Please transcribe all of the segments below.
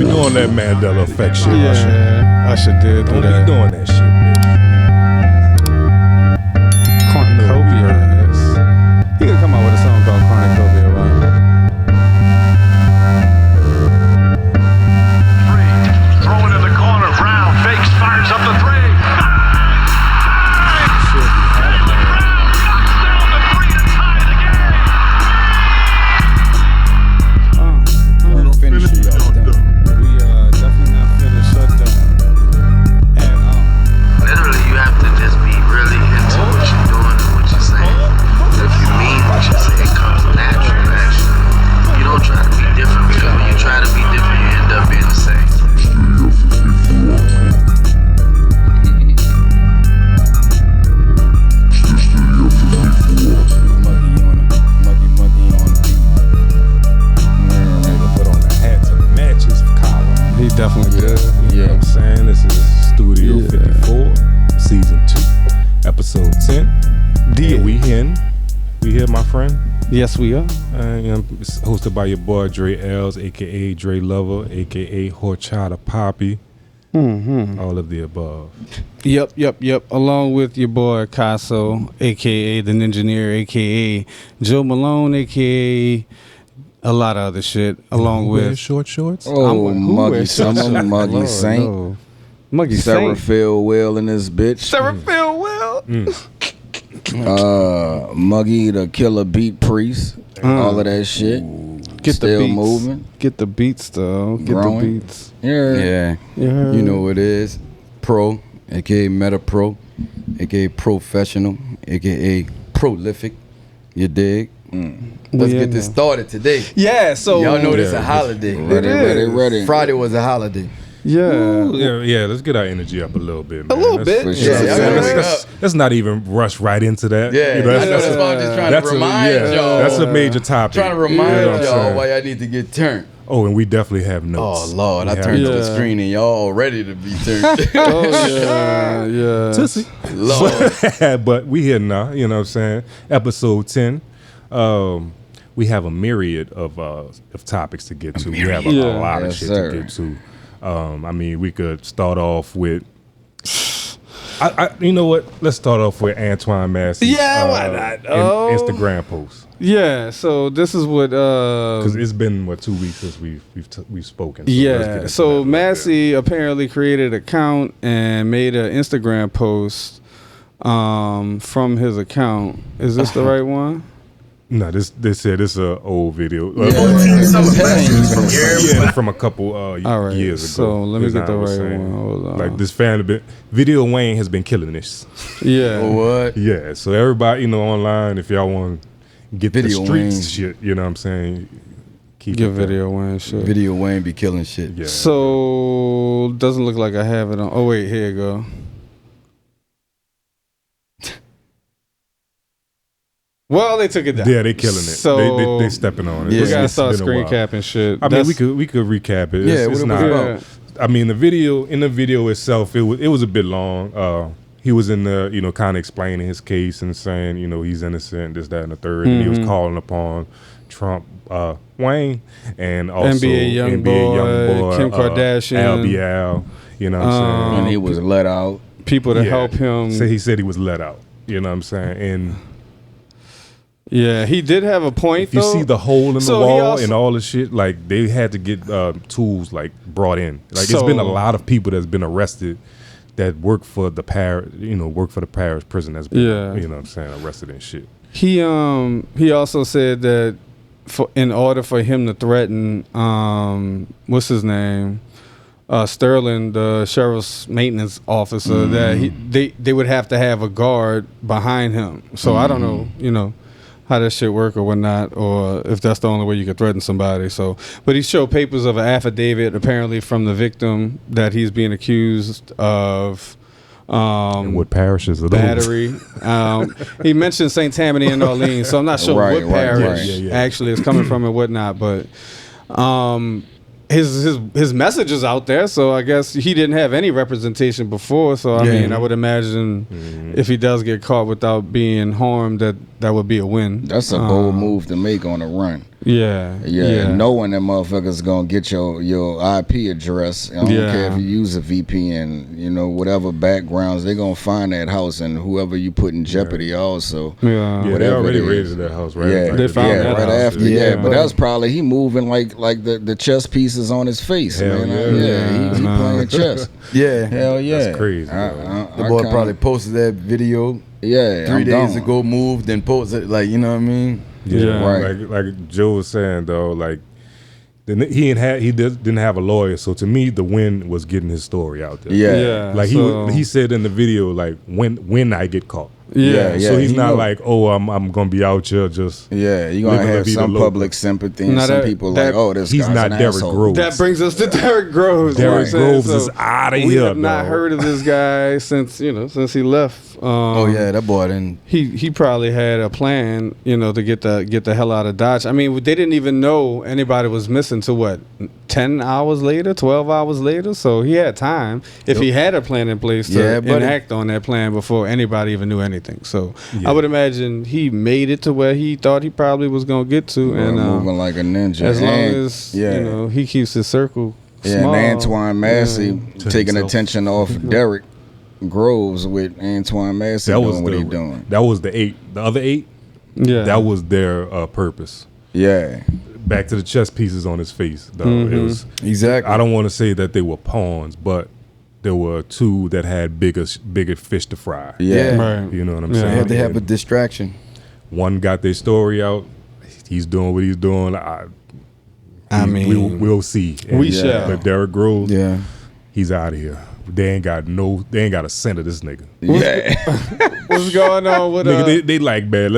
be doing that Mandela effect shit. Yeah, Usher did do Don't that. be doing that shit, bitch. Cornucopia. He could come out with a song called Cornucopia, right? Throwing in the corner, Brown fakes, fires up the three. Definitely did. You know what I'm saying? This is Studio 54, Season 2, Episode 10. We here, my friend. Yes, we are. It's hosted by your boy Dre Els, a.k.a. Dre Lover, a.k.a. Horchata Poppy. All of the above. Yep. Along with your boy Casso, a.k.a. The Ninjaneer, a.k.a. Joe Malone, a.k.a. a lot of other shit, along with short shorts. Oh, Muggy Summer, Muggy Saint, no. Muggy Sarah Saint, Phil Will in this bitch. Sarah Phil Will, Muggy the Killer Beat Priest, all of that shit. Get Still the beats. moving. Get the beats though. Get Growing. the beats. Yeah. You know what it is. Pro, aka Meta Pro, aka Professional, aka Prolific. You dig? Let's get this started today. Yeah, so Y'all know this is a holiday. Ready. Friday was a holiday. Yeah. Yeah, let's get our energy up a little bit, man. A little bit. For sure. Yeah, let's not even rush right into that. Yeah, you know, I know that's why I'm just trying to remind y'all. That's a major topic. Trying to remind y'all why y'all need to get turned. Oh, and we definitely have notes. Oh, Lord, I turned to the screen and y'all all ready to be turned. Yeah. Tusi. Lord. But we here now, you know what I'm saying? Episode 10. We have a myriad of topics to get to. We have a lot of shit to get to. I mean, we could start off with. You know what? Let's start off with Antoine Massey's why not? Instagram post. Yeah, so this is what because it's been 2 weeks since we've spoken. So so Massey apparently created an account and made an Instagram post from his account. Is this the right one? No, they said it's an old video. From a couple years ago. So let me get the right one. Hold on. Like this Video Wayne has been killing this. Yeah. What? Yeah. So everybody, online, if y'all want to get Video the streets Wayne. shit, you know what I'm saying? Get Video Wayne shit. Video Wayne be killing shit. Yeah. So doesn't look like I have it on. Oh wait, here you go. Well, they took it down. Yeah, they killing it. So they stepping on it. Yeah. we gotta It's start been a screen while. capping shit. I mean, we could recap it. Yeah, It's what not. about? I mean, the video itself, it was a bit long. He was in the, kind of explaining his case and saying, he's innocent, this, that, and the third. And he was calling upon Trump, Wayne, and also NBA Youngboy, Kim Kardashian, Al. You know what I'm saying? And he was let out. People to help him. So he said he was let out. You know what I'm saying? And yeah, he did have a point. if you though. see the hole in the So he wall also- and all the shit, like they had to get tools like brought in. Like it's been a lot of people that's been arrested that work for the parish, parish prison that's been, you know what I'm saying, arrested and shit. He also said that in order for him to threaten what's his name, Sterling, the sheriff's maintenance officer, that they would have to have a guard behind him. So I don't know, how that shit work or whatnot, or if that's the only way you could threaten somebody. So, but he showed papers of an affidavit apparently from the victim that he's being accused of. And what parishes are those? Battery. He mentioned St. Tammany and Orleans, so I'm not sure what parish actually is coming from and whatnot. But his message is out there, so I guess he didn't have any representation before. So I mean, I would imagine if he does get caught without being harmed, that would be a win. That's a bold move to make on a run. Yeah. Knowing that motherfuckers gonna get your IP address. I don't care if you use a VPN, you know, whatever backgrounds, they gonna find that house and whoever you put in jeopardy also. Yeah, they whatever already it is. raided that house, right? Yeah, Like they found that right house. after. Yeah, but that was probably he moving like the chess pieces on his face, Hell man. He playing chess. Yeah. Hell yeah, That's crazy. The boy probably posted that video 3 days ago, moved and posted, like, you know what I mean? Yeah, right. Like Joe was saying though, like he didn't have a lawyer, so to me the win was getting his story out there. Yeah. Like he said in the video, like when I get caught. Yeah. So he's he not know. like, oh, I'm gonna be out here just. Yeah, you're gonna living have la vida some loca. public sympathy and Now some that- people that- like, oh, this He's guy's not an Derrick asshole. Groves. That brings us to Derrick Groves. Derrick you know what I'm Groves saying? is outta We here, have not dog. heard of this guy since he left. That boy didn't. He probably had a plan, to get the hell out of Dodge. I mean, they didn't even know anybody was missing till what, 10 hours later, 12 hours later. So he had time if he had a plan in place to enact on that plan before anybody even knew anything. So I would imagine he made it to where he thought he probably was gonna get to, and moving like a ninja. as long And, as he keeps his circle Yeah, small. and Antoine Massey taking himself. attention off Derrick Groves with Antoine Massey doing what he doing. That was the 8. The other 8. Yeah, That was their purpose. Yeah, Back to the chess pieces on his face, though. It was Exactly. I don't want to say that they were pawns, but there were 2 that had bigger fish to fry. yeah. right. You know what I'm Yeah. saying? They had to have a distraction. One got their story out. He's doing what he's doing. I mean, we'll see. we shall. But Derrick Groves, Yeah. he's out of here. They ain't got a cent of this nigga. Yeah. What's going on with Nigga, they like, man,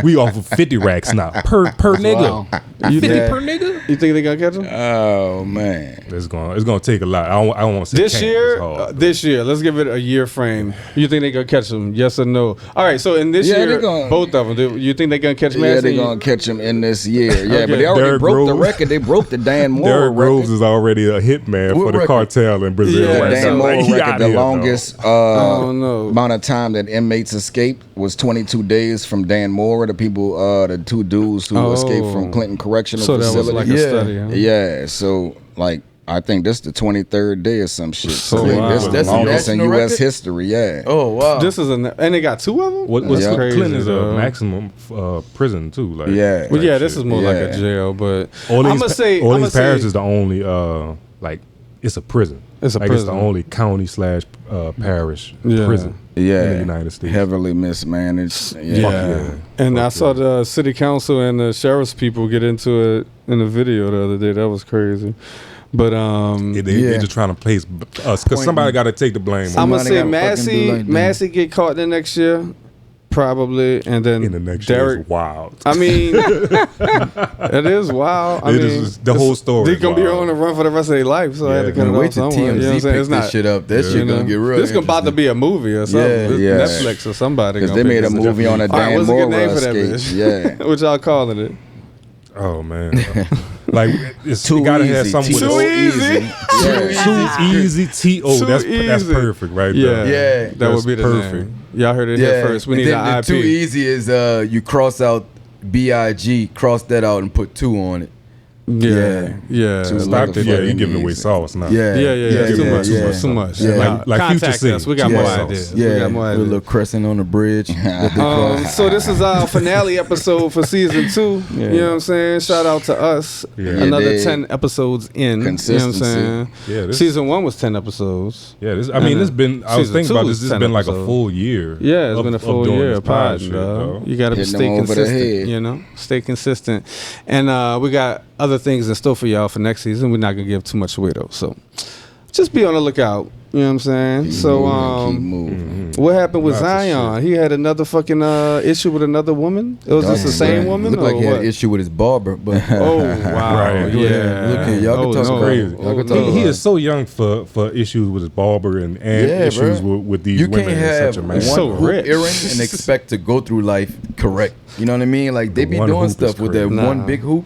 we offer 50 racks now per nigga. 50 per nigga? You think they gonna catch him Oh man. It's gonna take a lot. I don't want to say this can't. year? It's hard. This year, let's give it a year frame. You think they gonna catch him? Yes or no? All right. So in this Yeah, year, they gonna- both of them. You think they gonna catch Yeah, Massey? they're gonna catch him in this year. Yeah, Okay. but they already Derrick broke the Groves. record. They broke the Dan Moore Derrick record. Groves is already a hitman What for the record? cartel in Brazil. Yeah, right Dan now. Moore Like, he record, outta the here, dog. longest don't know. amount of time that inmates escaped was 22 days from Dan Moore, the people, the 2 dudes who escaped from Clinton Correctional So that Facility. was like a study. Huh? Yeah, so like I think this the 23rd day or some shit. So So wow. this is the That's a longest in national U.S. record? history. Yeah. Oh, wow. This is and they got 2 of them. What's Yeah. Clinton is a dog. maximum prison too. Like, Yeah. Well, yeah, like this shit. is more like a Yeah. jail, but Orleans, I'm gonna say Orleans Parish is the only it's a prison. It's a It's prison. the only county / parish Yeah. prison Yeah. in the United States. Heavily mismanaged. Yeah. And I saw the city council and the sheriff's people get into it in the video the other day. That was crazy. But They're just trying to place us because somebody got to take the blame. I'm gonna Somebody say gotta fucking do like that. Massey get caught the next year, probably, and then in the next year Derrick. is wild. I mean, it is wild. I It mean, is- the whole story They're is gonna be wild. on the run for the rest of their life, so I had to Yeah. cut it Man, off wait till somewhere. You know what I'm TMZ saying? pick It's this not shit up. That Yeah. shit you know, gonna get real. this gonna about to be a movie or something. Yeah. This Yeah. Netflix or somebody. Because gonna they pick made a this movie on a All right, Dan what's a Moore good name for that escape. bitch? Yeah. What y'all calling it? Oh man, like it's Too you gotta have easy. something with Too a- easy. Yeah. Too easy. T.O. Too That's easy. perfect right Yeah, there. Yeah. that That's would be the perfect. name. Y'all heard it here first. We And need then an the IP. too easy is you cross out B-I-G, cross that out and put 2 on it. Yeah. Too Stop Like it. a Yeah, you fucking giving away easy. sauce now. Yeah. Too much. yeah. Too much. Yeah. Like Future Contact said. us. We got Yeah. more Yeah. ideas. Yeah, We got more with a ideas. little crescent on the bridge. that they cross. So this is our finale episode for season 2. You know what I'm saying? Shout out to us. Yeah. Another Yeah, 10 episodes in. You know what I'm Consistency. saying? Yeah, this- Season 1 was 10 episodes. Yeah, this, I mean, it's been. I was Season thinking 2 about is this. It's 10 been like a episodes. full year. Yeah, it's of- been a of full doing year this of pod, shit, dog. You got to Hitting stay them over the consistent, head. you know? Stay consistent. And we got other things in store for y'all for next season. We're not going to give too much away, though. So just be on the lookout. You know what I'm saying? Keep moving. What happened with Lots of Zion? He had another fucking issue with another woman? Was this the same woman? Looked like or he had what? an issue with his barber, but Oh, wow. Right. Yeah. Look here, y'all can talk no. about Crazy. Y'all can talk He about is so young for issues with his barber and Yeah, issues bro. with these You women can't in have such a one man. So hoop rich. earring and expect to go through life correct. You know what I mean? Like they The be one doing hoop stuff is with that crazy. one Nah. big hoop.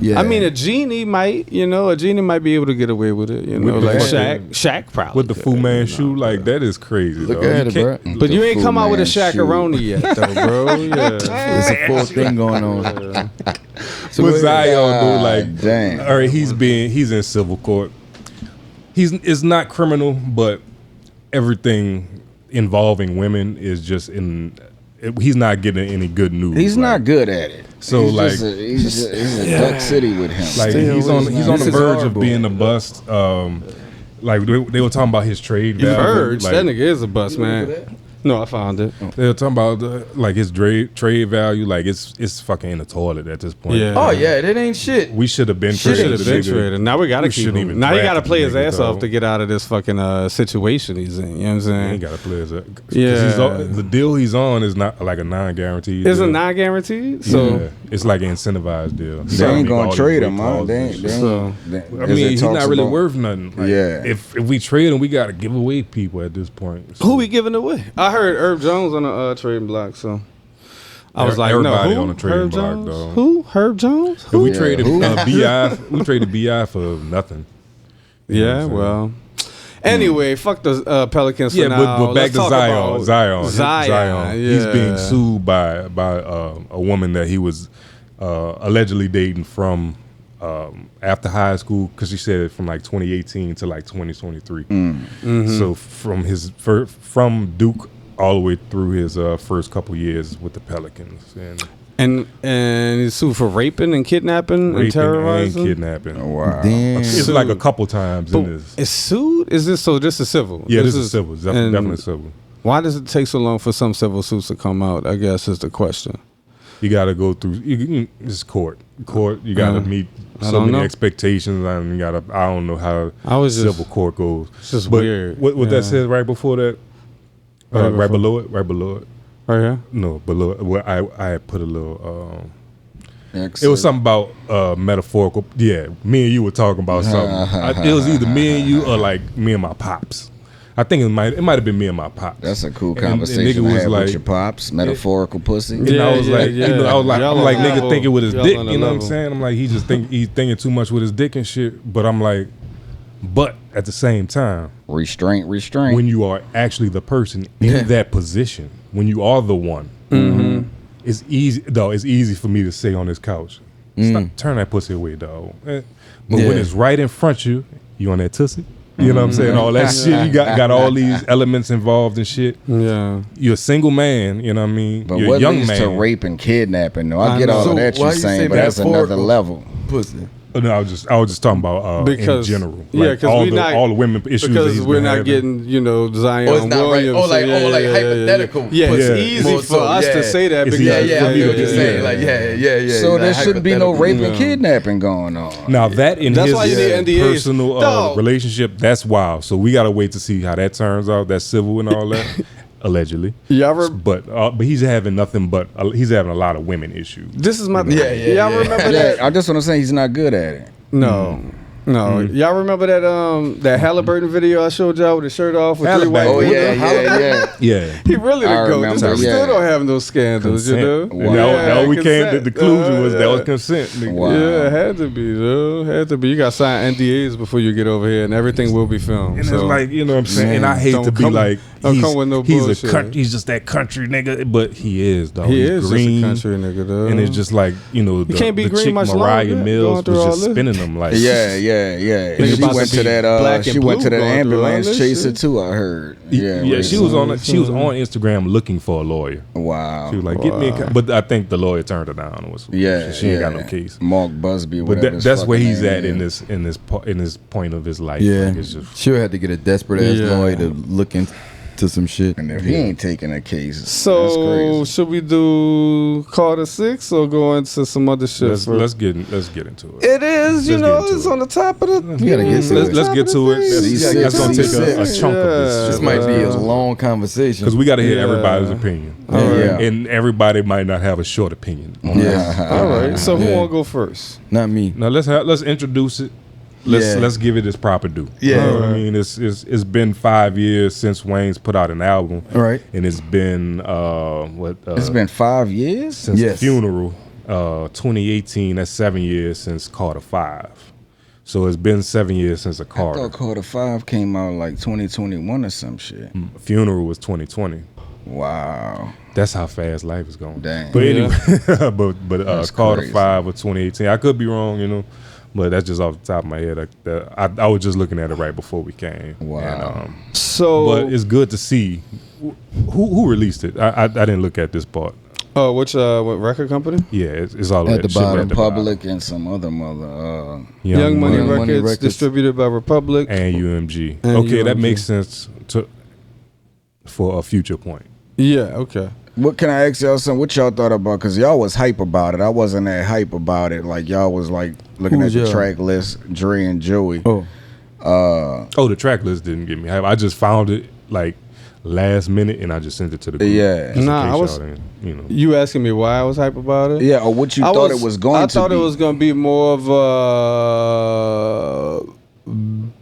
Yeah. I mean, a genie might be able to get away with it. You know, With the like fucking- Shaq probably. With the Fu Manchu, like that is crazy. Look dog. at it, bro. But you ain't Fu come out with a Manchu. shakaroni yet, though, bro. Yeah. There's a full thing going on. So What go ahead. Zion do, like, damn. all right, he's in civil court. It's not criminal, but everything involving women is just he's not getting any good news. He's like, not good at it. So, he's like- he's a duck city with him. Like he's on the verge of being a bust. Like they were talking about his trade value. Verge. Like, That nigga is a bust, man. No, I found it. they were talking about like his trade value. Like it's fucking in the toilet at this point. Yeah. Oh yeah, that ain't shit. We should have been Should traded. have been traded. Now we gotta We keep shouldn't him. even Now you draft gotta the play his nigga, ass off dog. to get out of this fucking situation he's in. You know what I'm He saying? ain't got to play his. Yeah. The deal he's on is not like a non-guaranteed. Is it deal. not guaranteed? So Yeah. It's like an incentivized deal. They ain't gonna trade him, man. So- I mean, he's not really worth nothing. Like, Yeah. If we trade him, we got to give away people at this point. So, who we giving away? I heard Herb Jones on the trading block. So I was like, Everybody no, who? on the trading Herb block, Jones? though. Who? Herb Jones? And Who? we Yeah, traded who? BI. We traded BI for nothing. You know Yeah, what I'm well. Anyway, fuck the Pelicans for Yeah, now. but back Let's to talk about Zion. He's yeah. being sued by a woman that he was allegedly dating from after high school, because she said from like 2018 to like 2023. So from Duke all the way through his first couple years with the Pelicans and And he's sued for raping and kidnapping and raping terrorizing. and kidnapping. Wow. Damn. It's like a couple times in But this. it's sued? Is this so? This is civil. Yeah, this is civil. It's and definitely civil. Why does it take so long for some civil suits to come out? I guess is the question. You got to go through. It's court. You got to meet I so don't many know. expectations, and you got to. I don't know how I was just- civil court goes. It's just But weird. What Yeah. that says right before that? Right Right before- below it. Right here. No, below it. Well, I had put a little. It was something about metaphorical. Yeah, me and you were talking about something. It was either me and you or like me and my pops. I think it might have been me and my pops. That's a cool And conversation nigga to was have like- with your pops. Metaphorical pussy. And I was like, yeah. you know, I was like, Y'all I'm like, on a nigga level. thinking with his Y'all dick. on a You know what I'm level. saying? I'm like, he's thinking too much with his dick and shit. But I'm like, but at the same time, Restraint. when you are actually the person in that position, when you are the one, it's easy. Though it's easy for me to say on this couch, stop, turn that pussy away, dog. But when Yeah. it's right in front of you, you on that tussy. You know what I'm saying? All that shit. You got all these elements involved and shit. Yeah. You're a single man. You know what I mean? But You're what a young leads man. to rape and kidnapping? No, I I get know. all So of that why you're you saying, say but that's another metaphorical? level. Pussy. No, I was just talking about Because- in general. yeah, Like 'cause all we the not- all the women issues that Because he's we're been not having. getting, Zion Oh, it's not right. Williams. Oh, like hypothetical. Yeah, pussy. it's easy More for so, us yeah. to say that. It's because easy. Yeah, I feel what you're Yeah. saying. Like, yeah. So like, there should be no hypothetical. rape and kidnapping going on. Now that in That's his why you need NDAs. personal Dog. relationship, that's wild. So we gotta wait to see how that turns out. That's civil and all that, allegedly. Y'all But he's having nothing but he's having a lot of women issues. This is my Yeah. Y'all remember Yeah, that? I just want to say he's not good at it. No. No, y'all remember that Halliburton video I showed y'all with his shirt off with three white Halliburton. Oh women? yeah. Yeah. He really I the goat. This remember, nigga yeah. still don't have no scandals, you know? Consent. And that we came to consent. the conclusion was that was Yeah. consent. Nigga. Wow. Yeah, it had to be, though. Had to be. You got to sign NDAs before you get over here, and everything will be filmed. And so. it's like, you know what I'm saying? And I hate Don't to be come- like, don't come with no bullshit. he's just that country nigga, but he is, dog. he He's is green, just a country nigga, though. and it's just like, you know, the, can't be the green chick much Mariah longer, Mills going through was all just this. spinning them like, Yeah. Nigga She about went to to be that. black and She went to blue that going through all ambulance this chaser shit. too. I heard. Yeah. yeah, she was on Instagram looking for a lawyer. Wow. She was like, get me, but I think the lawyer turned her down. Yeah. she ain't got no case. Mark Busby. But Whatever his that's where fucking he's name at is. in this point of his life. Yeah, Like, it's just, she'll have to get a desperate ass Yeah. lawyer to look into some shit. And if he ain't taking a case, that's So, crazy. should we do Carter 6 or go into some other shit? let's get into it. It is, you Let's know, get into it's it. on the top of the. We gotta get to it. Let's get to it. C6, That's gonna take a C6. chunk of this This shit. might be a long conversation. Because we got to hear Yeah. everybody's opinion. Yeah. And everybody might not have a short opinion. Yeah, All right. So, who Yeah. want to go first? not me. Now let's introduce it. Let's give it its proper due. Yeah. You know what I mean, it's been 5 years since Wayne's put out an album. All right. And it's been It's been 5 years. since Yes. Funeral, 2018. That's 7 years since Carter 5. So it's been 7 years since a I Carter. thought Carter 5 came out like 2021 or some shit. Funeral was 2020. Wow. That's how fast life is going. Dang. But anyway, but That's Carter crazy. 5 of 2018. I could be wrong, you know, but that's just off the top of my head. I was just looking at it right before we came. Wow. And, So, but it's good to see who released it. I didn't look at this part. what record company? Yeah, it's all At the shit bottom, at the Public and some other mother. Young Money Money Records, Records. distributed by Republic. and UMG. And Okay, that UMG. makes sense for a future point. Yeah, okay. What can I ask y'all something? What y'all thought about? Because y'all was hype about it. I wasn't that hype about it. Like y'all was like looking Who's at the y'all? track list, Dre and Joey. Oh. Oh, the track list didn't get me hype. I just found it like last minute and I just sent it to the group. Yeah. Just in Nah, case I was- y'all didn't, you know. You asking me why I was hype about it? Yeah, or what you I thought it was going I to thought be. it was going to be more of a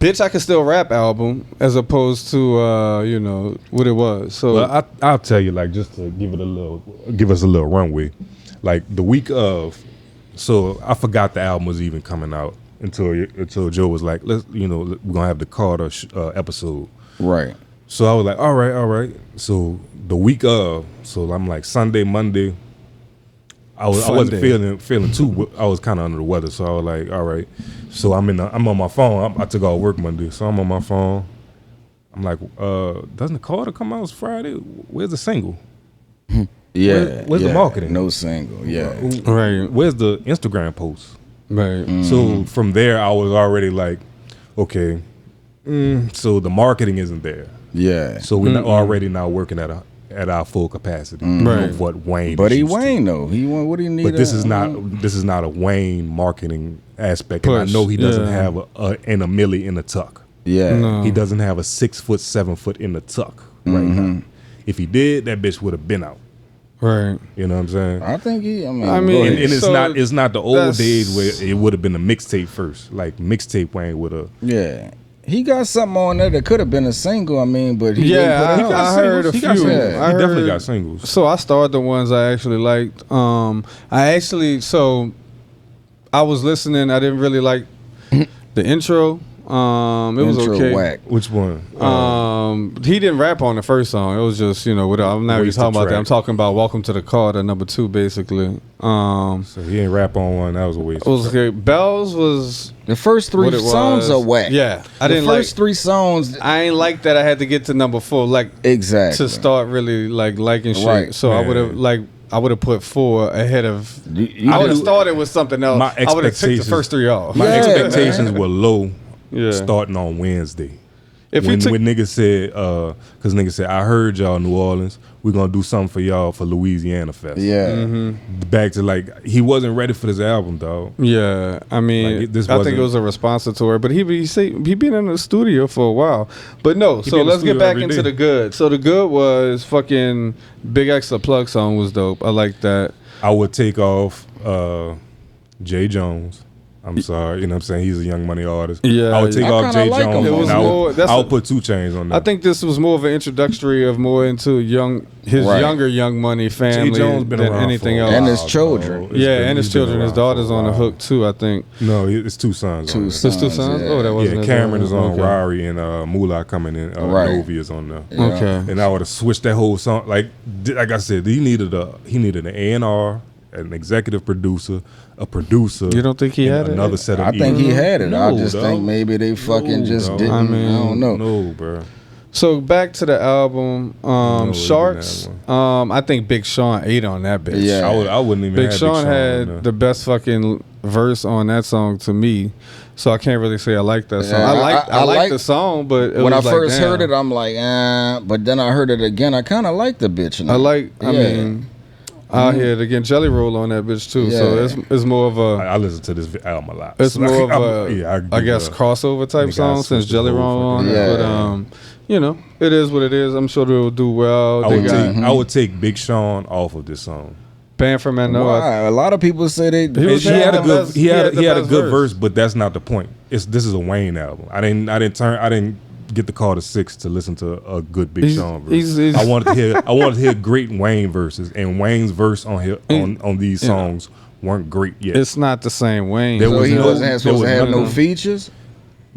bitch I Can Still Rap album as opposed to you know what it was. So Well, I'll tell you, like, just to give us a little runway. Like the week of, so I forgot the album was even coming out until Joe was like, let's, you know, we're gonna have the Carter episode. Right. So I was like, all right. So the week of, so I'm like Sunday, Monday. I wasn't feeling too. I was kind of under the weather, so I was like, all right. So I'm on my phone. I took off work Monday, so I'm on my phone. I'm like, doesn't the Carter come out Friday? Where's the single? Yeah. Where's the marketing? No single. Yeah. right, Where's the Instagram post? right. So from there, I was already like, okay. So the marketing isn't there. Yeah. So we're already now working at our full capacity Right. of what Wayne. But he used to. Wayne though. He won. What do you need? But this is not a Wayne marketing aspect. And I Push, know he doesn't yeah. have a milli in the tuck. Yeah. No. He doesn't have a 6 foot, 7 foot in the tuck right now. If he did, that bitch would have been out. Right. You know what I'm saying? I think he. I mean. I go mean, ahead. And So it's not the old that's- days where it would have been a mixtape first. Like mixtape Wayne would have. yeah. He got something on there that could have been a single. I mean, but he Yeah, didn't put it out. I heard a He got few. singles. Yeah. I He definitely heard- got singles. So I started the ones I actually liked. I was listening. I didn't really like the intro. It was Intro okay. whack. Which one? He didn't rap on the first song. It was just, you know, whatever. I'm not even Wasted talking about that. track. I'm talking about Welcome to the Carter, number 2, basically. So he ain't rap on one. That was a waste. It was okay. Bells was The first three what it songs was. are whack. Yeah, I The didn't first like. 3 songs. I ain't like that. I had to get to number 4, like Exactly. to start really like liking shit. Right. So I Yeah. would have put 4 ahead of. You I would have do- stared with something else. My I would have took the expectations- first 3 off. My Yeah, expectations man. were low Yeah. starting on Wednesday. If when we took, niggas said, because niggas said, I heard y'all New Orleans, we're going to do something for y'all for Louisiana Fest. Yeah. Back to like, he wasn't ready for this album, dog. yeah, I mean, Like, this I think wasn't- it was a response to her, but he been in the studio for a while. But no, He so be in the let's get studio back every into day. the good. So the good was fucking Big X the Plug song was dope. I like that. I would take off Jay Jones. I'm sorry, you know what I'm saying? He's a Young Money artist. Yeah, I would take I off kinda Jay like him. Jones. It and was more- that's I a- would put 2 Chainz on there. I think this was more of an introductory of more into his Right. younger Young Money family Jay Jones been than around anything for a else. while, And his dog. children. It's Yeah, been- and his he's been children. His around for a daughter's on the while. hook too, I think. No, it's 2 sons. Two on sons. there. There's 2 sons. yeah. Oh, that wasn't. Yeah, his Cameron own. is on Okay. Rari and Moolah coming in. Right. Novi is on there. Yeah. Okay. And I would have switched that whole song. Like I said, he needed an A&R, an executive producer, a producer. You don't think he and had it? another set of I think he ears. had it. I No, just dog. think maybe they fucking No, just dog. didn't. I mean, I don't know. No, bro. So back to the album, No, Sharks. he I think Big Sean ate on that bitch. Yeah. I wouldn't even Big have Sean on had there. the best fucking verse on that song to me, so I can't really say I like that song. Yeah, I like like- the song, but it When I was like, first damn. heard it, I'm like, but then I heard it again. I kind of like the bitch. Now. I mean, I hear it again. Jelly Roll on that bitch too, so Yeah. it's more of a. I listen to this album a lot. It's So, more of I'm- a, I guess, crossover type nigga, I song since switched the Jelly whole Roll on fucking- it. Yeah. But you know, it is what it is. I'm sure they'll do well. I They would got take I would take Big Sean off of this song. Banned from Mano. Why? A lot of people say they. He was He had a the good best- he had the a best good verse, but that's not the point. This is a Wayne album. I didn't get the call to 6 to listen to a good Big He's- Sean verse. he's- I wanted to hear great Wayne verses, and Wayne's verse on these songs weren't great yet. It's not the same Wayne. There So was he no- wasn't supposed to there have was no no- features.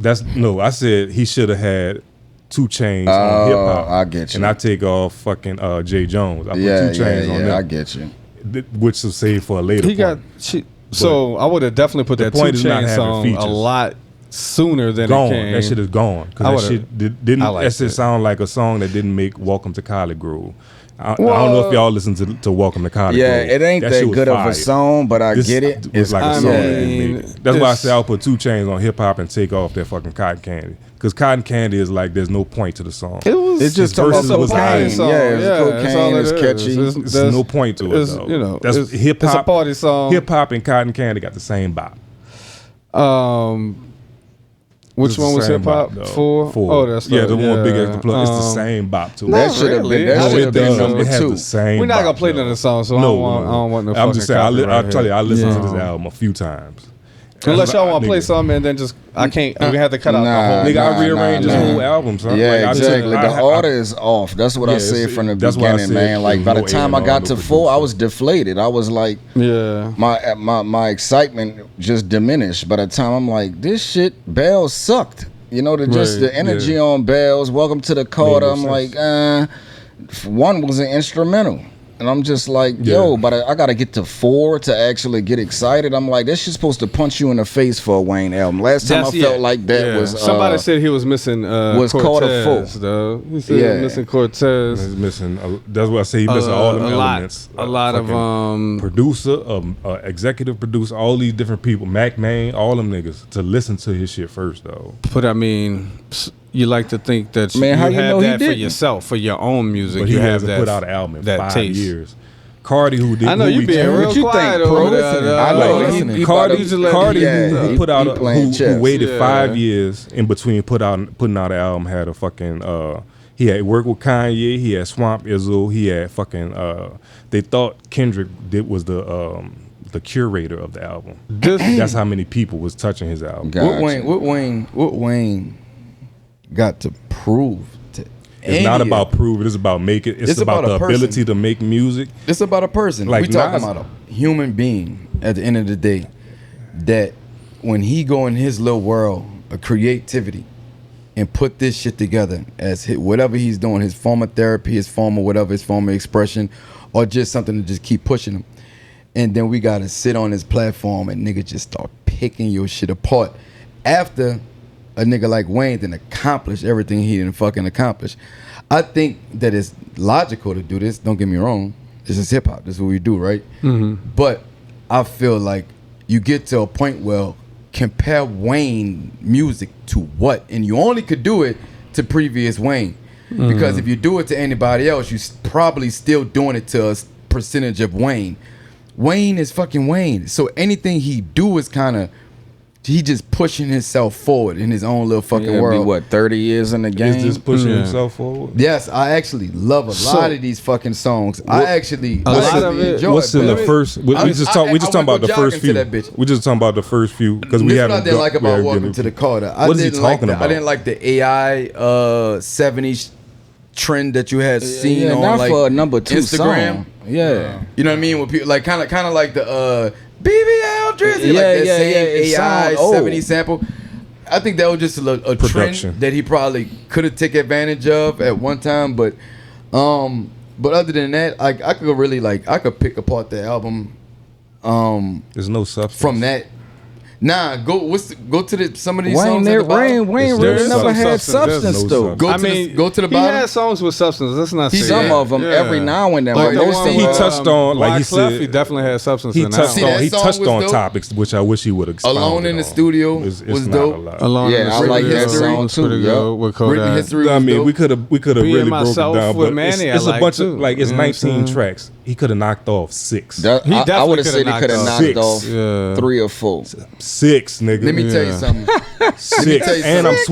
I said he should have had 2 Chainz on hip hop. I get you. And I take off fucking Jay Jones. I put Yeah, 2 Chainz on I them, get you. which was saved for a later He got point. so I would have definitely put the that 2 point is not Chainz having song features. a lot sooner than Gone. it came. That shit is gone. I Because that would've- shit didn't. I like That shit that. sound like a song that didn't make Welcome to College Grove. I don't know if y'all listen to Welcome to College Yeah, Grove. it ain't that shit was good of fire. a song, but I This get it. was It's like a I song that didn't mean, make it. That's why I it's- say I'll put 2 Chainz on hip hop and take off that fucking Cotton Candy. Because Cotton Candy is like there's no point to the song. It was. It's just His about verses was cocaine. nice. song. Yeah, it's that's cocaine. all it It's is. catchy. There's no point to it. it's, Though. you know, That's it's- hip hop. It's a party song. Hip hop and Cotton Candy got the same bop. Which It's one the was same hip hop? bop, though. 4? Oh, that's the one big as the plug. It's the same bop to it. That should have really. been. That No, should it have been does. number It has 2. the same. We're not gonna bop, play though. none of the songs, so I don't want no I'm just saying. fucking I'll copyright tell you, I listened to here. this album a few times. Unless y'all want to play Nigga. something and then just I can't. We have to cut out the Nah, whole. Nigga, I Nah, rearranged nah, this nah. whole album, son. Yeah, Like, I just- exactly. I- The I- order is off. That's what I Yeah, said it's- from the that's why I beginning, said man. Like there's by the no time I A&R, got no to 4, I producer. was deflated. I was like, Yeah. my excitement just diminished. By the time I'm like, this shit, Bells sucked. You know, Right, the energy yeah. on Bells. Welcome to the Carter. no I'm sense. like, one was an instrumental. And I'm just like, yo, but I gotta get to 4 to actually get excited. I'm like, this shit's supposed to punch you in the face for a Wayne album. Last time I felt like that was somebody said he was missing was Carter Cortez, 4. though. He said he Yeah. was missing Cortez. He's missing. That's what I say. He's missing all them elements. A lot of producer, executive producer, all these different people, Mac Main, all them niggas to listen to his shit first though. But I mean, you like to think that Man, you how you have know he that for didn't? yourself, for your own music. But he you have hasn't that, put out an album in that 5 taste. years. Cardi, who did? I know who you we being told- real What you quiet think, over bro? there. I know, Listen, he Cardi, about to let Cardi, me- yeah, who put out, he playing who chess. waited Yeah. 5 years in between putting out an album, had a fucking. He had worked with Kanye. He had Swamp Izzo. He had fucking. They thought Kendrick was the curator of the album. That's how many people was touching his album. Gotcha. What Wayne got to prove to It's not about proving. It's about making. It's about the a person. ability to make music. It's about a person. Like We talking Nas- about a human being at the end of the day that when he go in his little world of creativity and put this shit together as whatever he's doing, his form of therapy, his form of whatever, his form of expression, or just something to just keep pushing him. And then we gotta sit on his platform and nigga just start picking your shit apart after a nigga like Wayne didn't accomplish everything he didn't fucking accomplish. I think that it's logical to do this. Don't get me wrong. This is hip hop. This is what we do, right? Mm-hmm. But I feel like you get to a point where compare Wayne music to what, and you only could do it to previous Wayne, because if you do it to anybody else, you probably still doing it to a percentage of Wayne. Wayne is fucking Wayne, so anything he do is kind of he just pushing himself forward in his own little fucking Yeah, world. be what 30 years in the game. Is just pushing himself forward? Yes, I actually love a lot of these fucking songs. I actually lot of it- enjoy What's it, in but the first? We just talking about the first few. We just talking about the first few because we This is haven't. what I didn't like about we haven't Welcome given- to the Carter. What is he didn't like talking the- about? I didn't like the AI 70s trend that you had seen yeah, on not like for a number 2 Instagram. song. Yeah. You know what I mean? When people like kind of like the BBL Drizzy, Yeah, like that yeah, same yeah, it AI sound old. 70s sample. I think that was just a Production. trend that he probably could have taken advantage of at one time, but other than that, I could really I could pick apart the album There's no substance from that. Nah, go to some of these Wayne, songs at the bottom. Wayne It's really there. never Some had substance. There's substance no though. substance. Go to the He bottom. had songs with substance. Let's not say Some that. of them every now and then. Like but the most one of he them- with, touched on, like he Wyclef, said- he definitely had substance He in that touched See, album. on. that He song touched was on dope. topics which I wish he would expound Alone in the on. Studio It's was not dope. a lot. Alone Yeah, in the I like Studio that song was too, pretty yeah. good with Written Kodak. history I was mean, dope. we could have Being really broken Myself down, with but Manny, it's I a like bunch too. of like it's You know what I'm 19 saying? tracks. He could have knocked off 6. That- He I definitely would have said he coulda could have knocked knocked off off 3 or 4. 6, nigga. Let me tell you Yeah. something. Six. tell you And I'm something.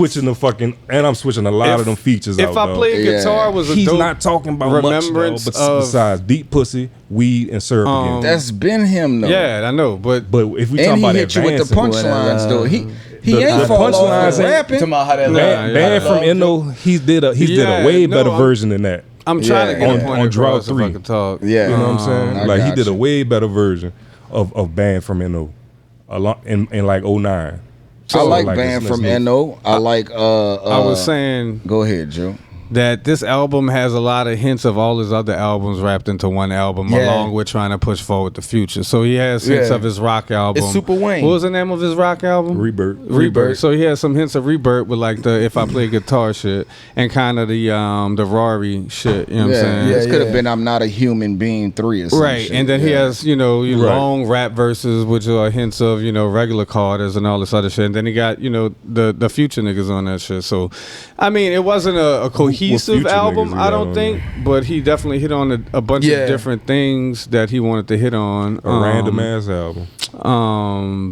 switching a lot of them features out. If I though. played Yeah. guitar, was a He's dope not talking about much remembrance though, but of- besides deep pussy, weed, and syrup again. That's been him though. Yeah, I know, but But if we talking And he about hit you with the advancing, punchlines though. He The- ain't the fall punchlines off ain't- rapping. Talking about how that Band, yeah. from Endo, he did a Yeah, way no, better I'm- version than that. I'm trying to Yeah, get yeah. a point On across Drought if I 3. could talk. Yeah. You know what I'm saying? I Like he got did a you. way better version. of Band from NO a lot in like 09. So I like like Band it's from new. NO. I like I was saying go ahead, Joe. that this album has a lot of hints of all his other albums wrapped into one album, along with trying to push forward the future. So he has hints of his rock album. It's Super Wayne. What was the name of his rock album? Rebirth. So he has some hints of Rebirth with like the If I Play Guitar shit and kind of the Rory shit. You know what I'm saying? This could have been I'm Not a Human Being 3 or something. Right, and then he has, long rap verses, which are hints of, regular Carters and all this other shit. And then he got, the Future niggas on that shit. So, I mean, it wasn't a cohesive Future album, niggas I don't on think, but he definitely hit on a bunch of different things that he wanted to hit on. A random ass album.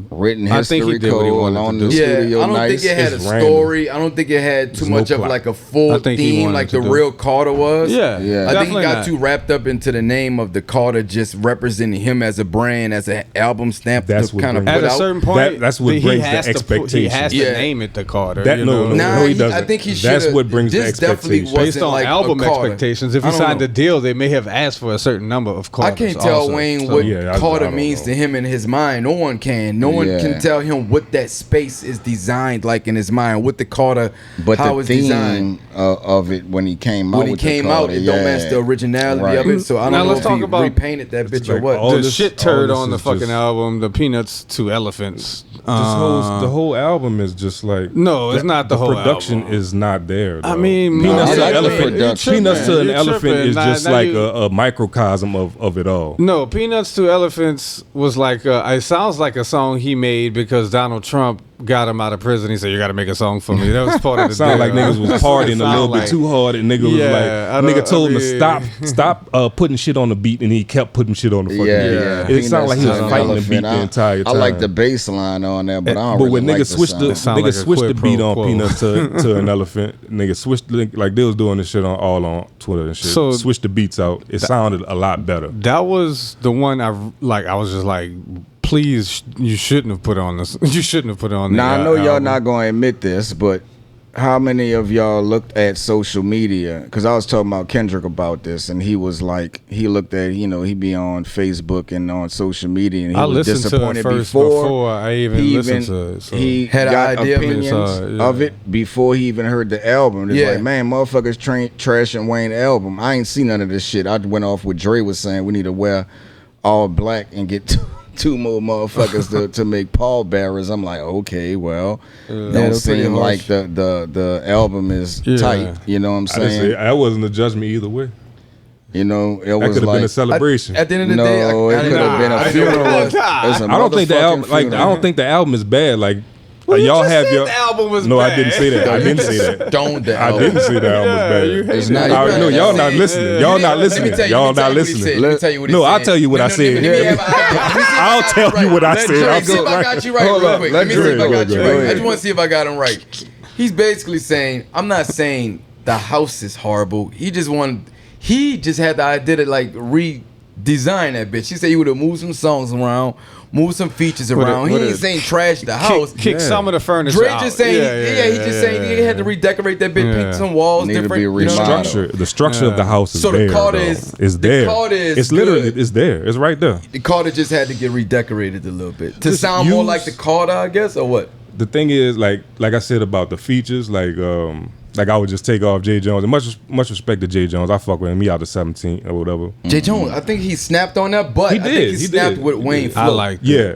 Written I think he history did what he code wanted on to the do. studio I don't nights. think it had a It's random. story. I don't think it had too There's much no of plot. like a full I think he theme wanted like to the do. real Carter was. Yeah. I think he Definitely got not. too wrapped up into the name of the Carter, just representing him as a brand, as an album stamp That's to what kind of brings- put At a out. certain point, That's what he brings the has to expectation. he has to Yeah. name it the Carter. That- no, no, Nah, he doesn't. I think he should. That's what brings the this definitely expectation. wasn't Based on like album a Carter. expectations, if I he don't signed know. a deal, they may have asked for a certain number of I Carters. can't tell also. Wayne So- what Yeah, I Carter don't means know. to him in his mind. No one can. No one can tell him what that space is designed like in his mind. What the Carter, But how the it's designed. theme of it when he came out, When he with the came out, Carter, it don't match the originality of it. So I Now don't know let's if talk he about- repainted that bitch or like what. all The this- shit turd all on the this is fucking just- album, the Peanuts to Elephants. The whole album is just like No, it's not the whole production album. is not there. I though. mean, Peanuts I to like the elephant. production. Peanuts to an You're elephant tripping. is just Now like you- a microcosm of it all. No, Peanuts to Elephants was like it sounds like a song he made because Donald Trump got him out of prison. He said, "You got to make a song for me." That was part of the Sound deal. like niggas was That's what it partying a sound little like. bit too hard, and nigga was Yeah, I like, don't- nigga told I him to stop putting shit on the beat, and he kept putting shit on the fucking Yeah, beat. It sounded like he was Peanuts to fighting the Elephant. beat the entire time. I like the bass line on there, but I don't But really when like niggas the switched the sound like a switched the quid pro beat on quo. Peanuts to an elephant, niggas switched like they was doing this shit on Twitter and shit. So- switched the beats out. It sounded a lot better. That was the one I was just like, please, you shouldn't have put on this. You shouldn't have put it on. Now I the, know y'all album. not gonna admit this, but how many of y'all looked at social media? Because I was talking about Kendrick about this, and he was like, he looked at, he be on Facebook and on social media, and he I was listened to it disappointed first before I even he listened to it. So. he Had an got idea of it, opinions of it before he even heard the album. It's Yeah. like, man, motherfuckers trashing Wayne album. I ain't seen none of this shit. I went off what Dre was saying. We need to wear all black and get two more motherfuckers to make pallbearers. I'm like, okay, well, don't that's pretty seem like harsh. the album is tight. You know what I'm I didn't saying? say that wasn't a judgment either way. It That was could have like been a celebration. At the end of the no, day, it could have been a funeral. It's a I don't think the motherfucking album I funeral. don't think the album is bad. Like you y'all just have said your the album was No, I bad. didn't say that. I didn't say that. Stoned the I album. didn't say the album was bad. you hate It's it. not I- even no, bad. y'all not listening. Y'all not listening. Y'all not listening. I'll tell you what I said. I'll tell you what I said. Let I'm me see if I sorry. got you right Hold real up. quick. Let Let me see if I Dre got go. you Go right. I ahead. just want to see if I got him right. He's basically saying, I'm not saying the house is horrible. He just had the idea to like redesign that bitch. He said he would have moved some songs around, moved some features around. He ain't saying trash the house. Kick some of the furniture Dre out. just saying, he just saying he had to redecorate that bitch, paint some walls Need to different. be you know? remodeled. The structure of the house is So the there. Carter though. is- It's the there. Carter is It's literally good. it's there. It's right there. The Carter just had to get redecorated a little bit to Just sound more use- like the Carter, I guess, or what? The thing is, like I said about the features, like I would just take off Jay Jones. And much respect to Jay Jones. I fuck with him. He out to 17 or whatever. Jay Jones, I think he snapped on that, but He I think did, he he snapped did, with he Wayne did. flow. I like Yeah.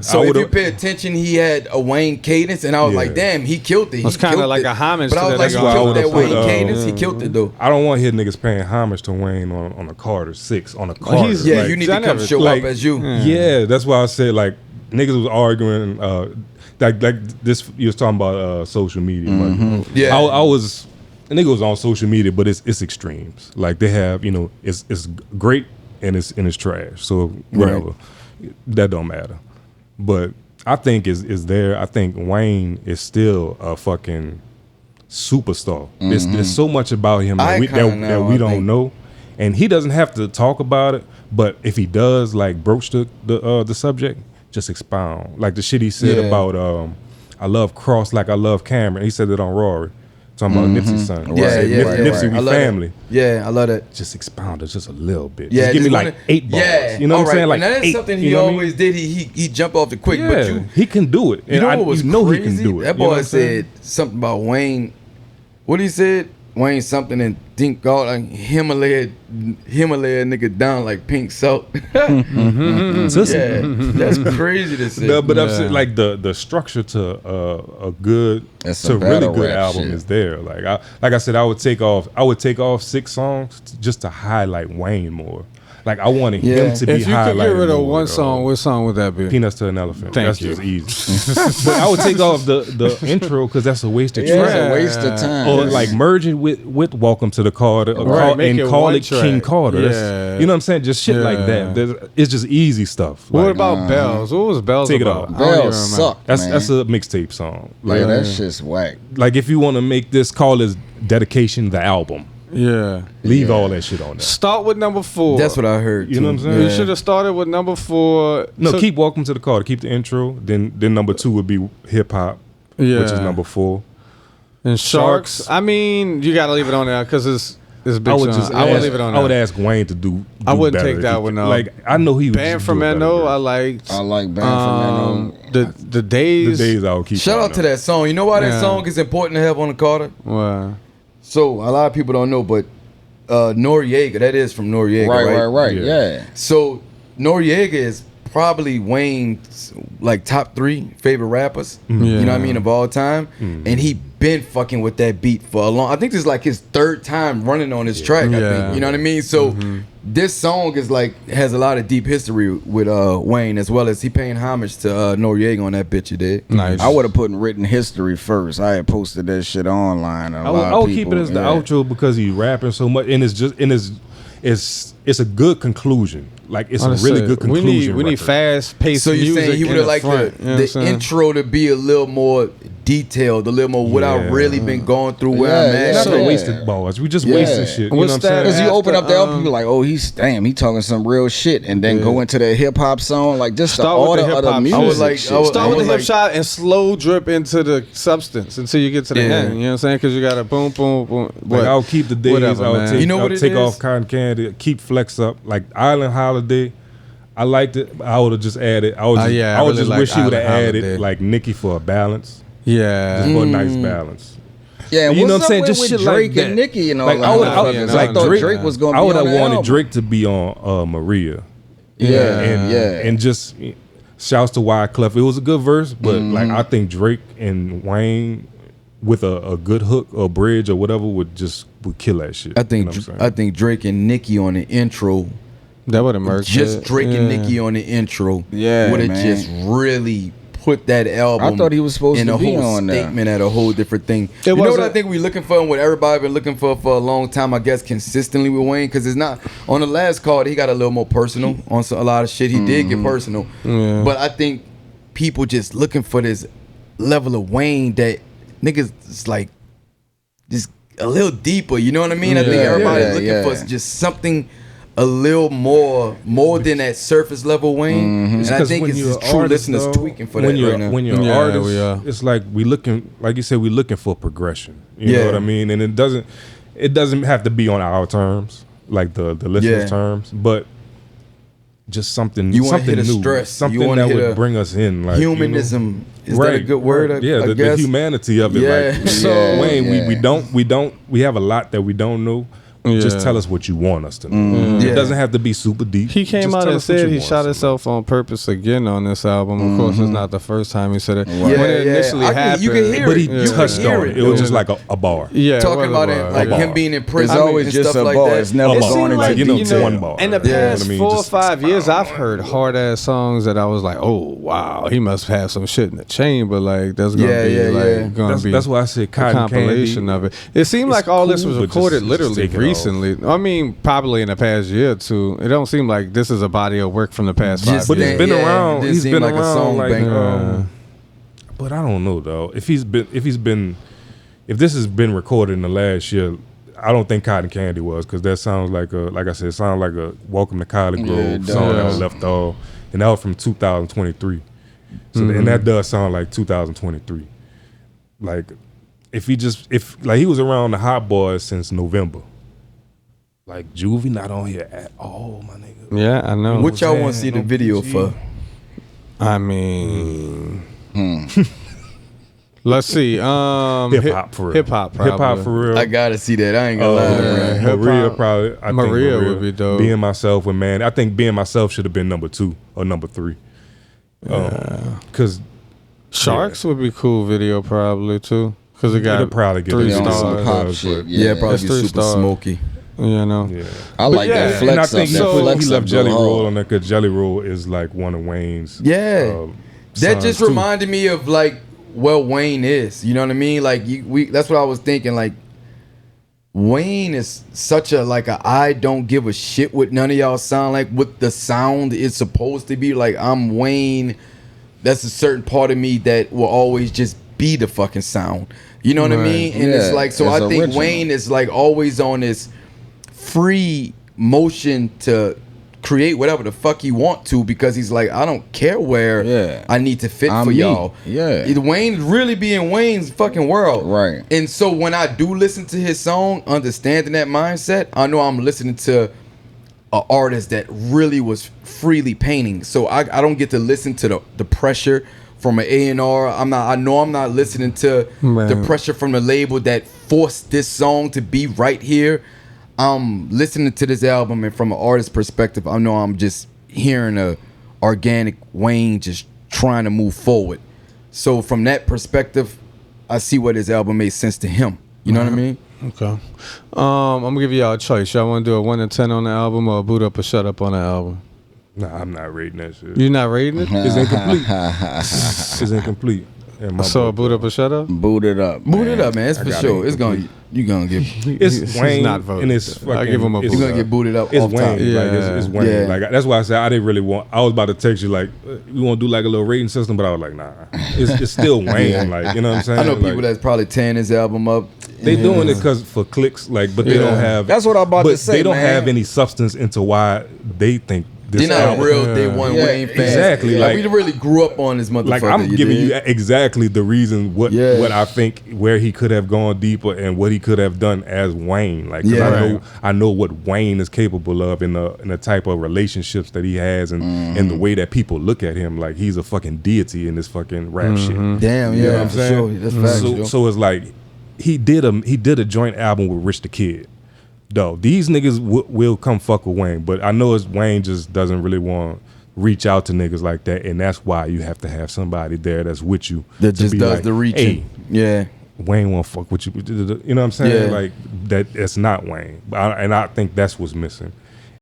So I if would've- you pay attention, he had a Wayne cadence, and I was like, damn, he killed it. It's kinda like a homage But I to was that like, nigga he on killed Twitter. that Wayne Put, cadence. He killed it though. I don't want to hear niggas paying homage to Wayne on a Carter 6 on a Carter. he's- Yeah, Like, you need to I come never- show like, up as you. Yeah, that's why I said like niggas was arguing like this. You was talking about social media. Like, Yeah. I was. A nigga was on social media, but it's extremes. Like they have, it's great and it's trash. So whatever, that don't matter. But I think is there. I think Wayne is still a fucking superstar. There's so much about him that Icon now, we I don't think. know, and he doesn't have to talk about it. But if he does, like broach the subject, just expound. Like the shit he said Yeah. about I love Cross like I love Cameron. He said it on Rory. talking about Nipsey's son. Nipsey, we I love family. That. Yeah, I love that. Just expound it just a little bit. Yeah, just give me like 8 bars. Yeah, you know what I'm saying? Like and that is something he always did. He jumped off the quick, but he can do it. You know what was he crazy? can do it. That boy said something about Wayne. What he said? Wayne something and think God like Himalaya nigga down like pink salt. Yeah, that's crazy to say. No, but I'm saying like the structure to a good, to really good album shit. Is there. Like I said, I would take off 6 songs just to highlight Wayne more. Like I wanted him to be highlighted. If you could get rid of one song, what song would that be? Peanuts to an Elephant. That's just easy. But I would take off the intro because that's a waste of time. It's a waste of time. Or like merge it with Welcome to the Carter and call it King Carter. Yeah. You know what I'm saying? Just shit like that. It's just easy stuff. What about Bells? What was Bells take about? It off. Bells suck, That's a mixtape song. Like that shit's whack. Like if you want to make this, call this Dedication the album. Yeah. Leave all that shit on there. Start with number 4. That's what I heard. You know what I'm saying? You should have started with number 4. No, keep Welcome to the Carter. Keep the intro. Then number 2 would be hip hop, which is number 4. And Sharks. I mean, you gotta leave it on there because it's big. I would leave it on there. I would ask Wayne to do I wouldn't better take that one out. Like I know he would. Band from Mano, I liked. I like Band from Mano. The days. The days I would keep. Shout out to that song. You know why that song is important to have on the Carter? Wow. So a lot of people don't know, but Noriega, that is from Noriega, right. Yeah. So Noriega is probably Wayne's like top 3 favorite rappers. You know what I mean, of all time. And he been fucking with that beat for a long. I think this is like his 3rd time running on his track. I think. You know what I mean. So this song is like has a lot of deep history with Wayne, as well as he paying homage to Noriega on that bitch. You did. Nice. I would have put written history first. I had posted that shit online. I would keep it as the outro because he's rapping so much, and it's a good conclusion. Like it's a really good conclusion. We need fast paced. So you're saying he would have liked the intro to be a little more detailed, a little more what I've really been going through, where I'm at. Not a wasted bars. We just wasting shit. You know what I'm saying? Because you open up the album, you're like, oh, he talking some real shit, and then go into the hip hop song, like just the order of the music. Start with the hip shot and slow drip into the substance until you get to the end. You know what I'm saying? Because you got to boom, boom, boom. Like I'll keep the days. I'll take off Cotton Candy, keep Flex up, like Island Holiday. I liked it. I would have just added. I would just wish he would have added like Nicki for a balance. Yeah, just for a nice balance. Yeah, you know what I'm saying? Just shit Drake like that. And Nicki and all like, that. I thought Drake was going to be on the album. I would have wanted Drake to be on Maria. And just shouts to Wyclef. It was a good verse, but like I think Drake and Wayne with a good hook or bridge or whatever would kill that shit. I think Drake and Nicki on the intro. That would have merged. Just Drake and Nicki on the intro. Yeah, would have just really put that album. I thought he was supposed to be on there. Statement at a whole different thing. You know what I think we're looking for, and what everybody been looking for a long time, I guess, consistently with Wayne, because it's not on the last card. He got a little more personal on a lot of shit. He did get personal, but I think people just looking for this level of Wayne that niggas is like just a little deeper. You know what I mean? I think everybody's looking for just something a little more than that surface level Wayne, and I think it's true listeners tweaking for that right now. When you're an artist, it's like we looking, like you said, we looking for progression. You know what I mean? And it doesn't have to be on our terms, like the listeners' terms, but just something new, something that would bring us in, like humanism. Is that a good word? The humanity of it. Like, so Wayne, we have a lot that we don't know. Just tell us what you want us to know. It doesn't have to be super deep. He came out and said he shot himself on purpose again on this album. Of course, it's not the first time he said it. When it initially happened, you can hear but he it. touched on it. It was just like a bar. Talking about it, like him being in prison. It's always just a bar. It's never going into detail. One bar. In the past 4 or 5 years, I've heard hard ass songs that I was like, oh wow, he must have some shit in the chain. But like, that's gonna be that's why I said a compilation of it. It seemed like all this was recorded literally recently. I mean, probably in the past year or two. It don't seem like this is a body of work from the past 5 years. But he's been around. He's been like around. But I don't know though. If this has been recorded in the last year, I don't think Cotton Candy was, because that sounds like it sounds like a Welcome to College Grove song that was left off, and that was from 2023. So and that does sound like 2023. Like if he was around the Hot Boys since November. Like Juvie not on here at all, my nigga. Yeah, I know. What y'all want to see the video for? I mean, let's see. Hip hop for real. Hip hop for real. I gotta see that. I ain't gonna lie. Maria probably. I think Maria would be dope. Being Myself with Man. I think Being Myself should have been number 2 or number 3. Because Sharks would be cool video probably too. Because it got probably get 3 some stars. pop shit. Yeah, probably That's be 3 super stars. smoky. You know. Yeah. I like that flex. And I think up, he left Jelly the Roll hole. on there because Jelly Roll is like one of Wayne's. Yeah. That sons just too. reminded me of like what Wayne is. You know what I mean? Like that's what I was thinking. Like Wayne is such a like a I don't give a shit what none of y'all sound like. What the sound is supposed to be. Like I'm Wayne. That's a certain part of me that will always just be the fucking sound. You know what I mean? And it's like, so I think original. Wayne is like always on this free motion to create whatever the fuck he want to, because he's like, I don't care where I need to fit I'm for me. y'all. Yeah. Wayne really be in Wayne's fucking world. Right. And so when I do listen to his song, understanding that mindset, I know I'm listening to an artist that really was freely painting. So I don't get to listen to the pressure from an A&R. I know I'm not listening to the pressure from the label that forced this song to be right here. I'm listening to this album, and from an artist perspective, I know I'm just hearing a organic Wayne just trying to move forward. So from that perspective, I see why this album made sense to him. You know what I mean? Okay. I'm gonna give y'all a choice. Y'all want to do a 1 to 10 on the album or a boot up or shut up on the album? Nah, I'm not rating that shit. You're not rating it? It's incomplete. It's incomplete. in my So book. boot up or shut up? Boot it up. Boot it up, man. It's I for got sure. it. It's gonna you gonna get It's Wayne not voting. and it's fucking. I'll give him a it's, boot. you're gonna get booted up It's off Wayne. top. Like it's Wayne. Yeah. Like that's why I said I didn't really want. I was about to text you like we want to do like a little rating system, but I was like, nah. It's still Wayne. Like you know what I'm saying? I know people like, that's probably tearing his album up. they doing it because for clicks, like, but they don't have. That's what I'm about but to say, they don't man. have any substance into why they think this They're not album. real day one Yeah, Wayne fans. exactly, Like, like- we really grew up on this motherfucker. Like I'm giving you exactly the reason what Yeah. I think where he could have gone deeper and what he could have done as Wayne. Like 'cause Yeah. I know what Wayne is capable of in the type of relationships that he has and the way that people look at him. Like he's a fucking deity in this fucking rap shit. Damn, You know what yeah, I'm for saying? sure. That's facts, So, yo. so it's like he did a joint album with Rich the Kid. Though these niggas will come fuck with Wayne, but I know it's Wayne just doesn't really want to reach out to niggas like that, and that's why you have to have somebody there that's with you That to just be does like, the reaching. Hey, Yeah. Wayne won't fuck with you. You know what I'm saying? Yeah. Like that's not Wayne, and I think that's what's missing,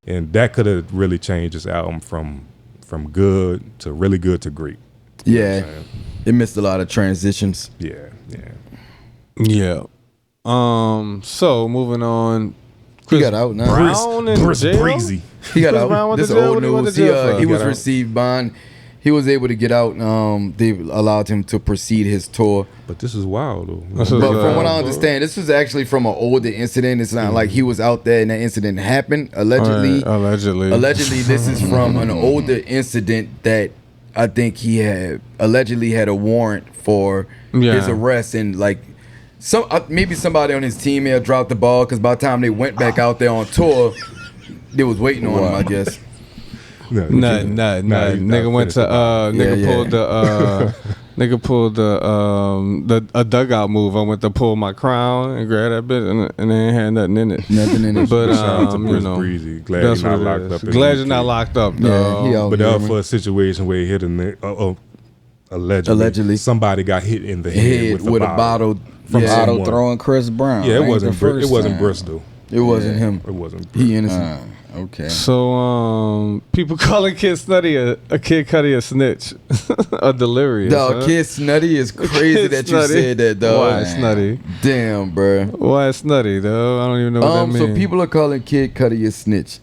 and that could have really changed this album from good to really good to great. Yeah. It missed a lot of transitions. Yeah. Yeah. So moving on. He got out now. Brown in Brisk jail? breezy. He got Chris out. Brown went This to jail? old What he went news. to jail for? He was Got out. received bond. He was able to get out. They allowed him to proceed his tour. But this is wild though. This is, But from what I uh, understand, this was actually from an older incident. It's not like he was out there and that incident happened. Allegedly, Allegedly, this is from an older incident that I think he had allegedly had a warrant for his Yeah. arrest, and like maybe somebody on his team may have dropped the ball because by the time they went back out there on tour, they was waiting on him, I guess. No, Nigga went to nigga pulled the a dugout move. I went to pull my crown and grab that bit, and they ain't had nothing in it. Nothing in it. But Shout out to you Brisk know, Breezy. Glad that's he's not what it locked is. up. in Glad the you're not UK. locked up, Yeah, though. he out But here, man. for a situation where he hit a nigga, allegedly somebody got hit in the head with a bottle. from Yeah. someone. Auto throwing Chris Brown. Yeah, Ain't it wasn't. the first It wasn't time. Bristol. It wasn't him. It wasn't. He innocent. Okay. So people calling Kid Snuddy a Kid Cudi a snitch, a delirious. Dog, huh? Kid Snuddy is crazy Kid that you Snuddy. said that, dog. Why Snuddy? Damn, bro. Why Snuddy though? I don't even know what that means. So people are calling Kid Cudi a snitch.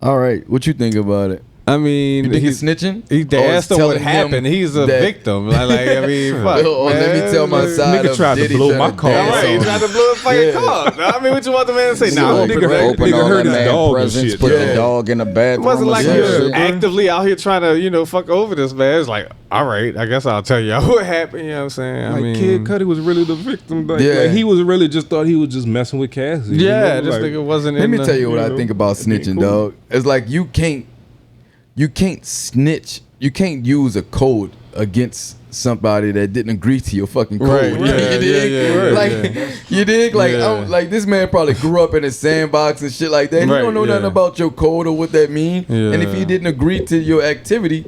All right, what you think about it? I mean, You think he's snitching? They Or asked him what telling him happened. He's a that- victim. Like I mean, fuck. Or man. let me tell my side Nigga of tried to Diddy blow trying my to car. dance All right, on you it. tried to blow a fucking car. I mean, what you want the man to say? Nah, open nigga, nigga all hurt that his man dog and presence, shit. put Yeah. the dog in the bathroom. it wasn't like or you some were shit. actively out here trying to, fuck over this man. It's like, all right, I guess I'll tell y'all what happened. You know what I'm saying? I Like mean, Kid Cudi was really the victim. Like, Yeah. like, he was really just thought he was just messing with Cassie. yeah, this like, nigga wasn't. Let in me the, tell you what you I know, think about it ain't snitching, cool. dog. It's like you can't snitch. You can't use a code against somebody that didn't agree to your fucking code. Right, yeah, you dig? yeah, like yeah. you dig? Like Yeah. like this man probably grew up in a sandbox and shit like that. He Right, don't know nothing yeah. about your code or what that mean. Yeah. And if he didn't agree to your activity,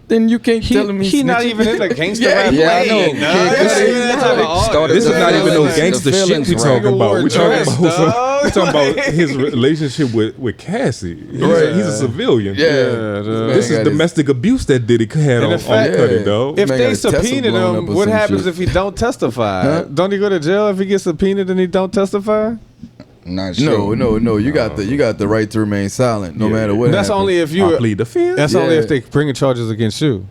then you can't tell him he not snitching. even in the gangster Yeah, rap yeah, I lane, know. dog. Kid This Cudi ain't that type of artist. started This is the not even no feelings- gangster the shit feelings we rap. talking about. wore We talking dress, about dog. we talking about his relationship with Cassie. He's, Right. he's a civilian. Yeah. dude. This is got domestic abuse that Diddy had And on in fact- Cudi, Yeah. dog. If Man they got a Tesla subpoena blown him, up or what some happens shit. if he don't testify? Huh? Don't he go to jail if he gets subpoenaed and he don't testify? Not sure. No. You got the right to remain silent, no Yeah. matter what. That's happens. only if I you. plead the fifth. That's only Yeah. if they bring charges against you.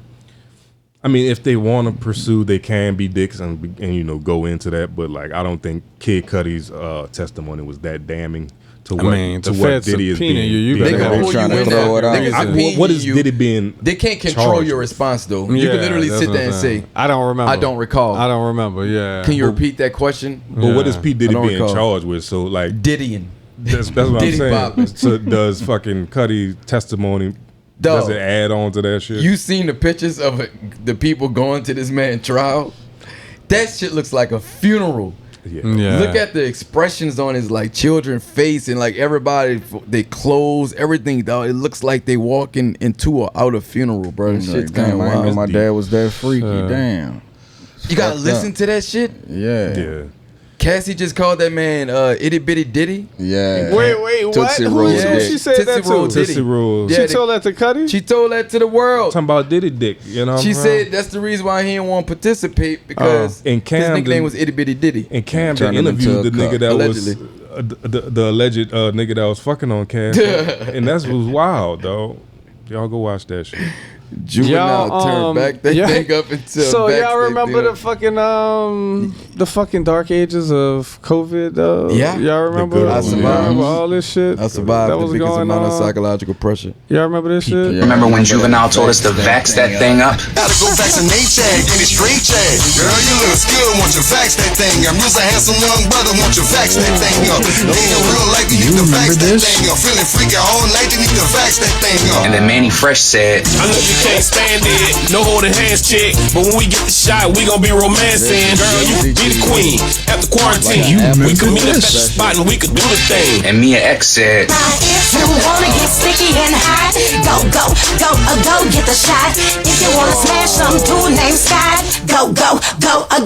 I mean, if they want to pursue, they can be dicks and go into that. But like, I don't think Kid Cudi's testimony was that damning to what mean, to the what feds Diddy is subpoena being. you, They better can have pull trying you to in throw there. it out. They can I, subpoena what is you. Diddy being? They can't control charged your with? response though. You can literally that's sit what there I'm and saying. say, I don't remember. I don't recall. I don't remember. Yeah. Can you repeat that question? But what is Yeah. P I Diddy don't being recall. charged with? So like, Diddying. that's what I'm Diddy saying. bopping. So does fucking Cudi testimony? Dog. Does it add on to that shit? You seen the pictures of the people going to this man trial? That shit looks like a funeral. yeah. Yeah. Look at the expressions on his like children face and like everybody, they clothes, everything. Dog, it looks like they walking into or out of funeral, bro. That Like, shit's kind of damn, I didn't know wild. my dad was that freaky. Damn. You gotta fucked listen up. to that shit. Yeah. Yeah. Cassie just called that man itty bitty Diddy. Yeah. Wait, what? Tootsie Who Roll is dick. she said that Tootsie Roll to? Diddy. Tootsie Rolls. Yeah, She they- told that to Cudi? She told that to the world. Talking about Diddy dick. You know. What She I'm saying? said that's the reson why he didn't want to participate because And his Camden- nickname was itty bitty Diddy. And Camden Turned him into interviewed a the nigga cup. that Allegedly. was the alleged nigga that was fucking on Cass, and that was wild, though. Y'all go watch that shit. Juvenile Y'all, turned back that yeah. thing up into a So y'all backstage remember thing. the fucking dark ages of COVID though? Yeah. Y'all remember? good I ones. Y'all survived. remember all this shit? I survived that the was biggest going amount of on. psychological pressure. Y'all remember this shit? Yeah. Remember when Juvenile told us to vax that thing up? Gotta go vaccinate check in the straight check. Girl, you look good, want you vax that thing up. You's a handsome young brother, want you vax that thing up. Ain't real life, you need to vax that thing up. Feeling freaky all night, you need to vax that thing up. And then Manny Fresh said, I know you can't stand it, no holding hands chick, but when we get the shot, we gon' be romancing. Girl, you be the queen after quarantine. We could meet up at the spot and we could do the thing. and Mia X said, If you wanna get sticky and hot, go get the shot. If you wanna smash some dude named Scott,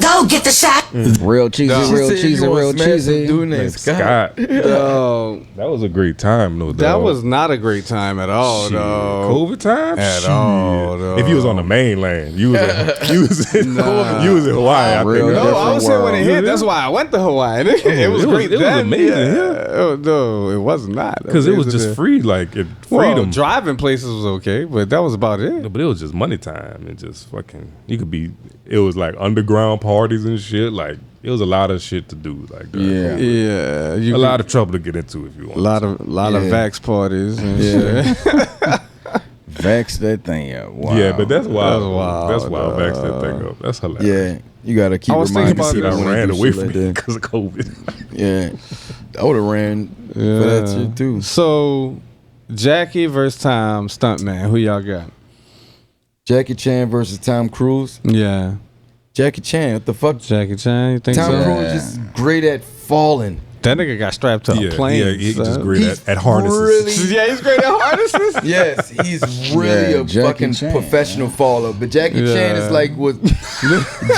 go get the shot. Real cheesy, She real said you cheesy, wanna real smash some cheesy. dude named Scott. Scott, Oh, that was a great time, though. that dog. was not a great time at all, Shit. though. COVID time At Shit. all, dog. If you was on the mainland, you was in Hawaii. I Real think. No, I was here when it world. hit. That's why I went to Hawaii. It was great. it was then. amazing, Yeah. Oh, no, it was not. Because it was Amazing just then. free, like Well, freedom. driving places was okay, but that was about it. But it was just money time and just fucking. You could be. It was like underground parties and shit. Like it was a lot of shit to do. Like Yeah. Yeah, you a lot of trouble to get into if you want. a lot of Yeah. vax parties and Yeah. shit. Vax that thing up. Wow. Yeah, but that's wild. That's wild, That's wild. Vax that thing up. That's hilarious. Yeah, you gotta keep I was thinking reminding about I people when they ran do away shit from like it that. because of COVID. Yeah, I would have ran for that shit too. So, Jackie versus Tom Stuntman. Who y'all got? Jackie Chan versus Tom Cruise. Yeah, Jackie Chan, what the fuck? Jackie Chan. You think Tom so? Cruise is great at falling. That nigga got strapped to a plane. yeah, he's just son. great He's at harnesses. really- Yeah, he's great at harnesses. Yes, he's really Yeah, a Jackie fucking Chan, professional faller. But Jackie Chan is Yeah. like what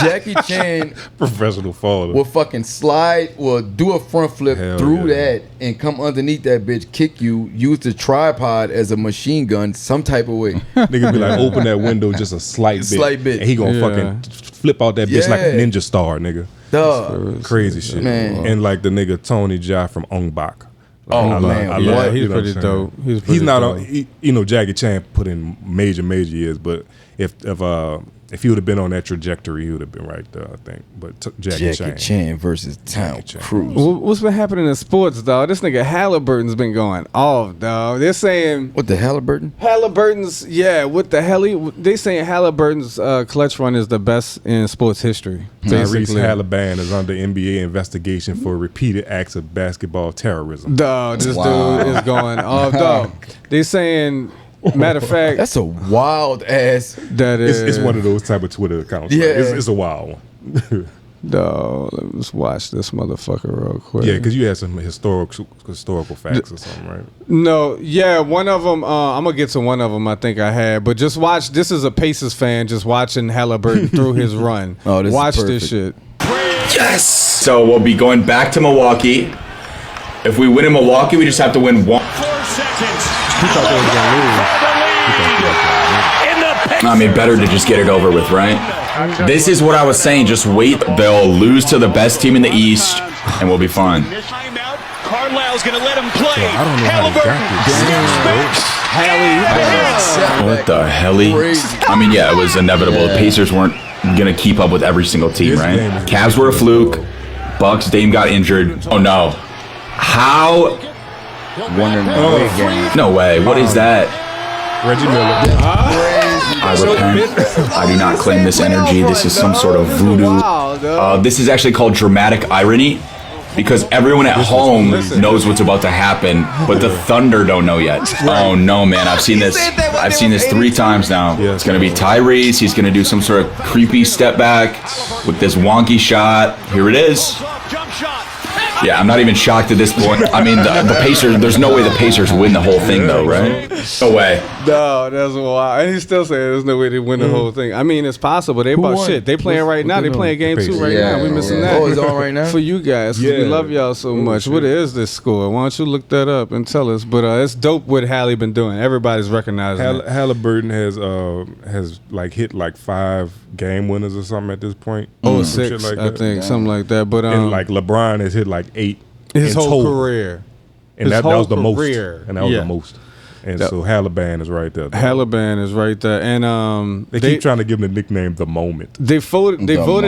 Jackie Chan Professional faller. will fucking slide, will do a front flip Hell through yeah. that and come underneath that bitch, kick you, use the tripod as a machine gun, some type of way. Nigga be like, open that window just a slight bit. Slight bit. And he gonna Yeah. fucking flip out that bitch like a Yeah. ninja star, nigga. Duh. Crazy shit. Man. And like the nigga Tony Jaa from Ong Bak. Oh, man, yeah, he's you know pretty what I'm dope. saying? He's not on. You know, Jackie Chan put in major years, but if he would have been on that trajectory, he would have been right there, I think. But Jackie Chan versus Tom Cruise. What's been happening in sports, dog? This nigga Halliburton's been going off, dog. They're saying what the Halliburton? Halliburton's what the hell? They saying Halliburton's clutch run is the best in sports history. Tyrese Halliburton is under NBA investigation for repeated acts of basketball terrorism. Dog, this dude is going off, dog. They saying. Matter of fact, that's a wild ass. That is, it's one of those type of Twitter accounts. Yeah, right? It's a wild one. Dog, let's watch this motherfucker real quick. Yeah, because you had some historical facts or something, right? No, yeah, one of them. I'm gonna get to one of them. I think I had, but just watch. This is a Pacers fan just watching Halliburton through his run. Oh, this watch is this shit. Yes. So we'll be going back to Milwaukee. If we win in Milwaukee, we just have to win 1. 4 seconds. He thought they was gonna lose. I mean, better to just get it over with, right? This is what I was saying. Just wait. They'll lose to the best team in the East, and we'll be fine. Carlisle's gonna let him play. I don't know how he got this. What the hell? I mean, yeah, it was inevitable. The Pacers weren't gonna keep up with every single team, right? Cavs were a fluke. Bucks, Dame got injured. Oh no. How? No way. What is that? Reggie Miller. I repent. I do not claim this energy. This is some sort of voodoo. This is actually called dramatic irony because everyone at home knows what's about to happen, but the Thunder don't know yet. Oh no, man. I've seen this 3 times now. It's going to be Tyrese. He's going to do some sort of creepy step back with this wonky shot. Here it is. Yeah, I'm not even shocked at this point. I mean, the Pacers, there's no way the Pacers win the whole thing, though, right? No way. No, that's wild. And he's still saying there's no way they win the whole thing. I mean, it's possible. They about shit. They playing right now. They playing game 2 right now. We missing that. Oh, it's on right now? For you guys, because we love y'all so much. What is this score? Why don't you look that up and tell us? But it's dope what Halle been doing. Everybody's recognizing it. Halliburton has like hit like 5 game winners or something at this point. 6, like I think, something like that. But and like LeBron has hit like 8 his whole total. career. And that was the most. And that was the most. And so Halliburton is right there. Halliburton is right there. And they keep trying to give him the nickname The Moment. They voted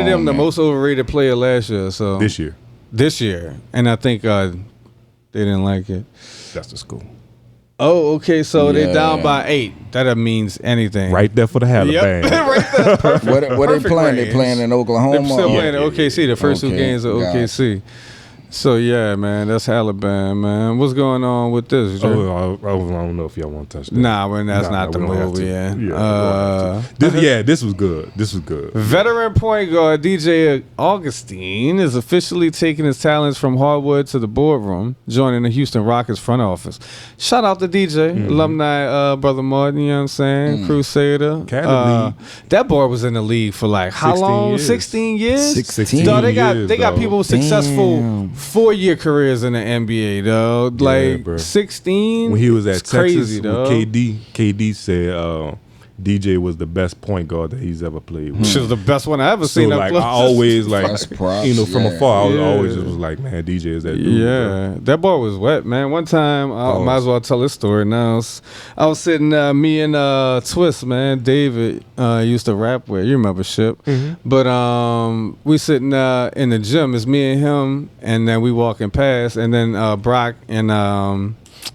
him the most overrated player last year. So this year. And I think they didn't like it. That's the school. Oh, okay. So they down by 8. That means anything. Right there for the Halliburton. Yep. Right there. Perfect. What they playing? They playing in Oklahoma? They're still playing in OKC. The first 2 games of OKC. So yeah, man, that's Halliburton, man. What's going on with this? I don't know if y'all want to touch that. Nah, man, that's not the movie. This was good. This was good. Veteran point guard DJ Augustine is officially taking his talents from hardwood to the boardroom, joining the Houston Rockets front office. Shout out to DJ, alumni brother Martin. You know what I'm saying? Crusader. That boy was in the league for like how long? 16 years. 16. Dog, they got people with successful 4-year careers in the NBA, dog. Like 16. When he was at Texas crazy, with dog. KD said DJ was the best point guard that he's ever played with. She was the best one I ever seen. Like I always from afar, I always Yeah. just was like, man, DJ is that dude. Yeah, that boy was wet, man. One time, I might as well tell this story now. I was sitting, me and Twist, man, David used to rap with. You remember Ship? But we sitting in the gym. It's me and him, and then we walking past, and then Brock and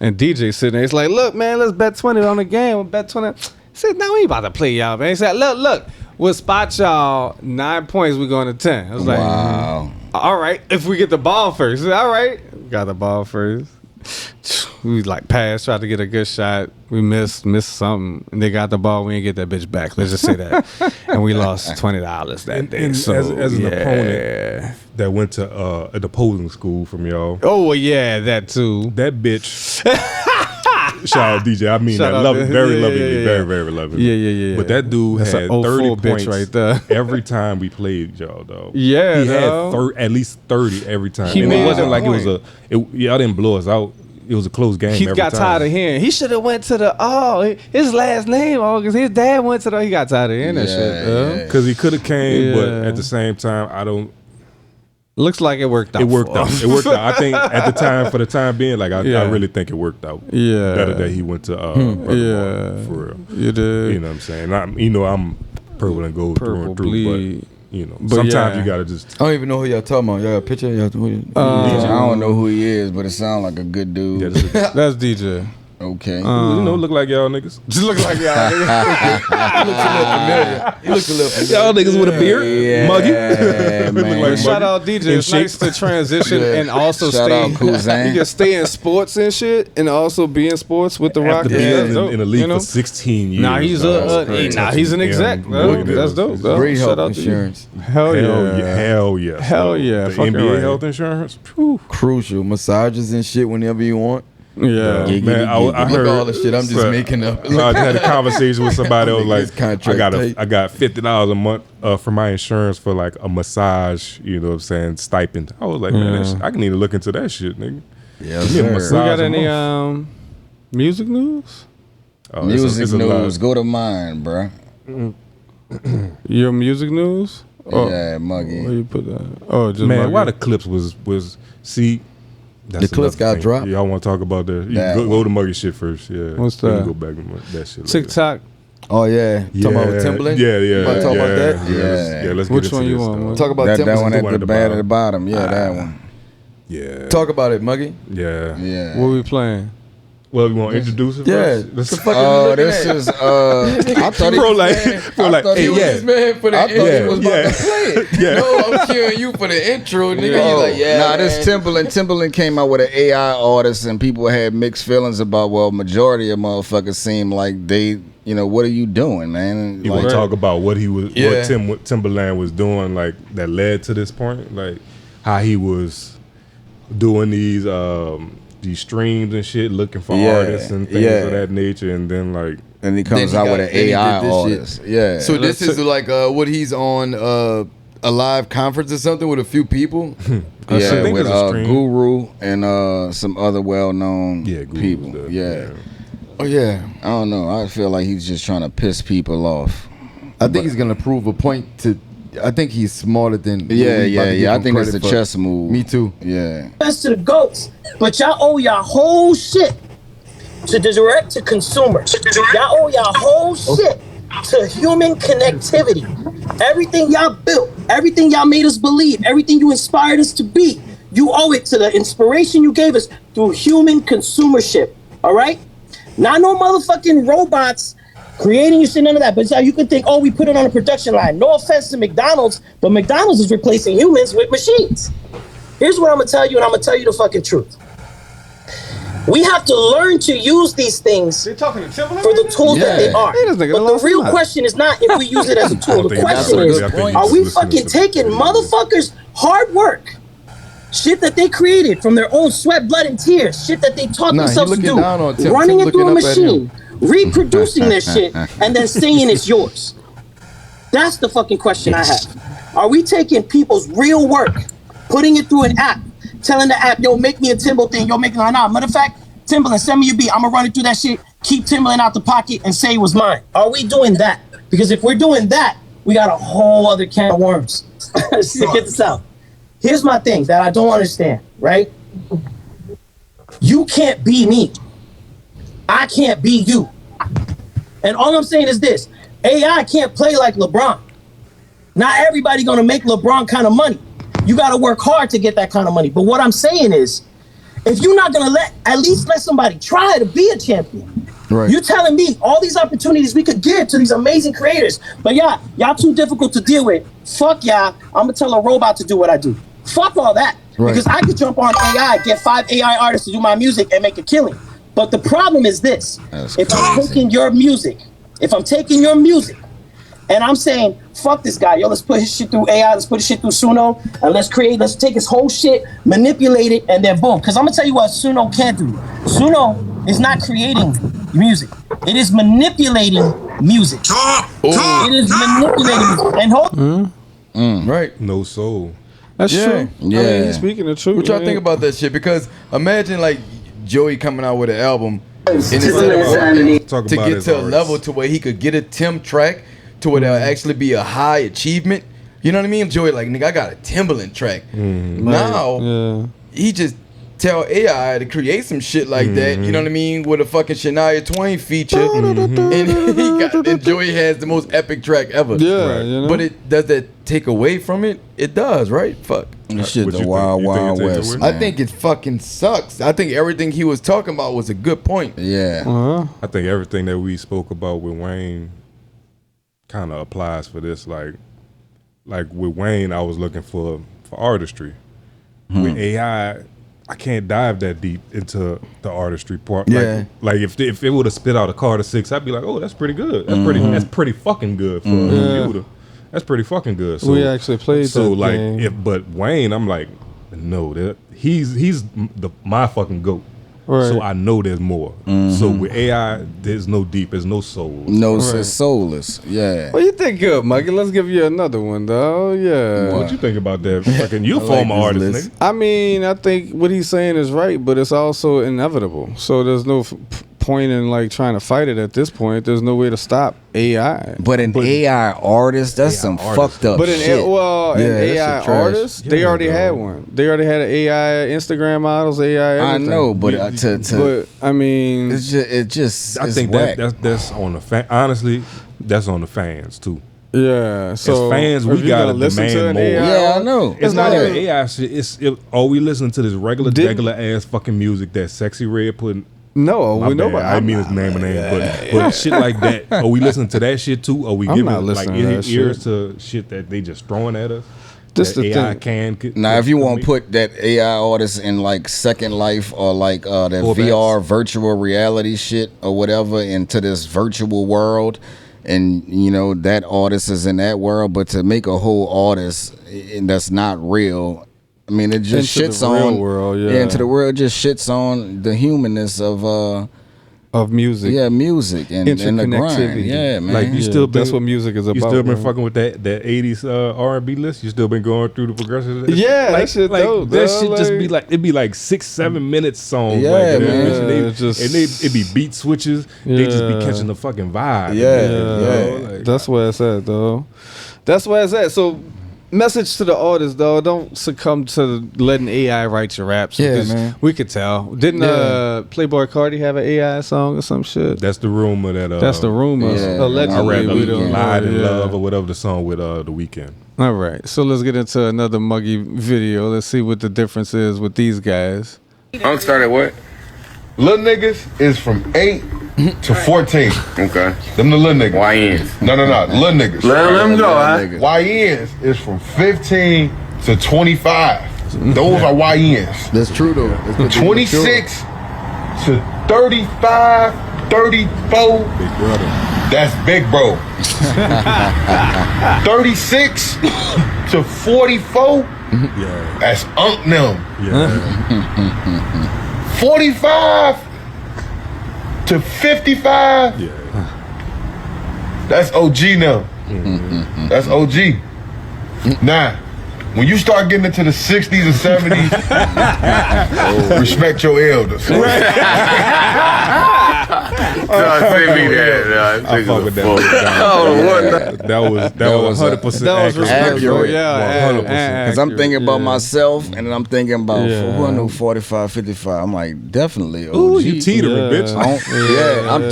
DJ sitting there. It's like, look, man, let's bet 20 on the game. We'll bet 20. I said, no, we ain't about to play y'all, man. He said, look, we'll spot y'all 9 points. We're going to 10. I was like, wow. All right, if we get the ball first. Said, all right, got the ball first. We like passed, tried to get a good shot. We missed something, and they got the ball. We didn't get that bitch back. Let's just say that. And we lost $20 that day. And so, as an opponent that went to an opposing school from y'all. Oh, well, yeah, that too. That bitch. Shout out DJ. I mean, Shout I out love it. Very lovingly. yeah. Very, very lovingly. Yeah. But that dude That's had an 30 bitch points right there. every time we played y'all, dog. Yeah, he dog. had at least 30 every time. He And made it wasn't a like point. y'all didn't blow us out. It was a close game. He every got time. tired of hearing. He should have went to his last name, August. His dad went to he got tired of hearing that shit. Because he could have came, but at the same time, Looks like it worked out. It worked out. It worked out. I think at the time, for the time being, like I really think it worked out. Yeah. Better that he went to for real. You did. You know what I'm saying? I'm purple and gold through and through, bleed. but sometimes you gotta just. I don't even know who y'all talking about. Y'all got a picture? I don't know who he is, but it sounds like a good dude. Yeah, that's DJ. Okay. Look like y'all niggas. Just look like y'all niggas. He looks a little familiar. Y'all niggas with a beard, muggy. Man. Shout out DJ. It's nice to transition and also stay. You can stay in sports and shit, and also be in sports with the Rockets. In the league for 16 years. Nah, he's an exec. That's dope. Great health insurance. Hell yeah. Hell yeah. Hell yeah. The NBA health insurance. Crucial. Massages and shit whenever you want. Yeah, man. I heard all the shit I'm just making up. I had a conversation with somebody. I was like, I got $50 a month for my insurance for like a massage. You know what I'm saying? Stipend. I was like, man, I can need to look into that shit, nigga. Yeah, we got any music news? Music news. Go to mine, bro. Your music news? Yeah, Muggy. Where you put that? Oh, just man. Muggy. Why the clips was see? The clips got dropped. Y'all want to talk about the go to Muggy shit first? Yeah. What's that? Go back to that shit. TikTok. Oh yeah. Talking about Timbaland. Yeah. You want to talk about that? Yeah. Let's Which get one into you this, want? Talk about that Timbaland. one at the bad at the bottom. Yeah, that one. Yeah. Talk about it, Muggy. Yeah. What we playing? Well, you want to introduce it first? This is I thought he like, hey, this man for the intro. He was about to play it. No, I'm cheering you for the intro, nigga. He's like, this Timbaland came out with an AI artist, and people had mixed feelings about. Well, majority of motherfuckers seem like they, what are you doing, man? You want to talk about what he was, what Timbaland was doing, like that led to this point, like how he was doing these streams and shit, looking for artists and things of that nature, and then he comes out with an AI artist. Yeah. So this is like what he's on a live conference or something with a few people. With Guru and some other well-known people. Oh yeah. I don't know. I feel like he's just trying to piss people off. I think he's gonna prove a point to. I think he's smarter than. I think it's a chess move. Me too. Yeah. Best to the goats, but y'all owe y'all whole shit to the direct to consumer. Y'all owe y'all whole shit to human connectivity. Everything y'all built, everything y'all made us believe, everything you inspired us to be, you owe it to the inspiration you gave us through human consumership. All right? Not no motherfucking robots creating your shit, none of that. But you could think, we put it on a production line. No offense to McDonald's, but McDonald's is replacing humans with machines. Here's what I'm gonna tell you, and I'm gonna tell you the fucking truth. We have to learn to use these things for the tools that they are. But the real question is not if we use it as a tool. The question is, are we fucking taking motherfuckers' hard work, shit that they created from their own sweat, blood, and tears, shit that they taught themselves to do, running it through a machine, reproducing their shit, and then saying it's yours? That's the fucking question I have. Are we taking people's real work, putting it through an app, telling the app, yo, make me a Timbo thing, yo, make it, matter of fact, Timbaland, send me your beat, I'm gonna run it through that shit, keep Timbaland out the pocket and say it was mine? Are we doing that? Because if we're doing that, we got a whole other can of worms. Get this out. Here's my thing that I don't understand, right? You can't be me. I can't be you. And all I'm saying is this: AI can't play like LeBron. Not everybody gonna make LeBron kind of money. You gotta work hard to get that kind of money. But what I'm saying is, if you're not gonna at least let somebody try to be a champion. Right. You're telling me all these opportunities we could give to these amazing creators, but y'all too difficult to deal with. Fuck y'all. I'm gonna tell a robot to do what I do. Fuck all that. Right. Because I could jump on AI, get 5 AI artists to do my music and make a killing. But the problem is this: if I'm taking your music, and I'm saying, fuck this guy, yo, let's put his shit through AI, let's put his shit through Suno, and let's take his whole shit, manipulate it, and then boom. Because I'm gonna tell you what Suno can't do. Suno is not creating music. It is manipulating music. It is manipulating music. And right. No soul. That's true. Yeah. I mean, he's speaking the truth. What y'all think about that shit? Because imagine like Joey coming out with an album and to get to a level to where he could get a Tim track to where there'll actually be a high achievement. You know what I mean? Joey like, nigga, I got a Timbaland track. Now he just tell AI to create some shit like that. You know what I mean? With a fucking Shania Twain feature, and Joey has the most epic track ever. Yeah, you know? But it does that take away from it? It does, right? Fuck. This shit the Wild Wild West. I think it fucking sucks. I think everything he was talking about was a good point. Yeah. I think everything that we spoke about with Wayne kind of applies for this. Like with Wayne, I was looking for artistry. With AI, I can't dive that deep into the artistry part. Like if it would have spit out a Carter 6, I'd be like, oh, that's pretty good. That's pretty fucking good for a computer. That's pretty fucking good. So, we actually played so that like game. but Wayne, I'm like, no, he's my fucking GOAT. Right. So I know there's more. So with AI, there's no deep, there's no soul. No, it's soulless. Yeah. What you think of, Mikey? Let's give you another one, though. Yeah. What you think about that? Fucking you former artist, nigga. I mean, I think what he's saying is right, but it's also inevitable. So there's no point in like trying to fight it at this point. There's no way to stop AI. But an AI artist, that's some fucked up But an shit. an AI artist, they already had one. They already had an AI Instagram models, AI everything. I know, but but I mean, it's just I think that's on the honestly, that's on the fans too. Yeah, so as fans, we gotta demand more. Yeah, I know. It's not even AI shit. We listening to this regular ass fucking music that Sexy Red put. No, we know. I mean, his name and name, but shit like that. Are we listening to that shit too? Are we giving like ears to shit that they just throwing at us? Just the AI thing. Now, if you want to put that AI artist in like Second Life or like that VR virtual reality shit or whatever into this virtual world, and you know that artist is in that world, but to make a whole artist and that's not real. I mean, it just into shits the on real world, into the world. Just shits on the humanness of music. Yeah, music and the grind. Yeah, man. Like you still been, that's what music is about. You still been man. fucking with that 80s R&B list. You still been going through the progressive. Yeah, like, that shit like, dope. That shit just be like it'd be like 6-7 minutes songs. Yeah, like, man. It'd be beat switches. They just be catching the fucking vibe. Yeah. Like, that's where it's at, though. That's where it's at. So. Message to the artists, though, don't succumb to letting AI write your raps. Yeah, man. We could tell. Didn't Playboy Cardi have an AI song or some shit? That's the rumor that. That's the rumor. Yeah. Allegedly, I we don't know. Lied in Love or whatever the song with The Weeknd. All right, so let's get into another muggy video. Let's see what the difference is with these guys. Unk started what? Little niggas is from 8 to 14. Okay. Them the little niggas. YNs. No. Little niggas. Let them go, huh? YNs is from 15 to 25. Those are YNs. That's true, though. 26 to 35, 34. Big brother. That's big bro. 36 to 44. Yeah. That's Unk them. Yeah. 45 to 55. Yeah. That's OG now. That's OG. Now, when you start getting into the 60s and 70s, respect your elders. I fuck with that. That was 100% accurate. Yeah, 100%. Because I'm thinking about myself, and then I'm thinking about who I know 45, 55. I'm like, definitely OG. Ooh, you teetering, bitch.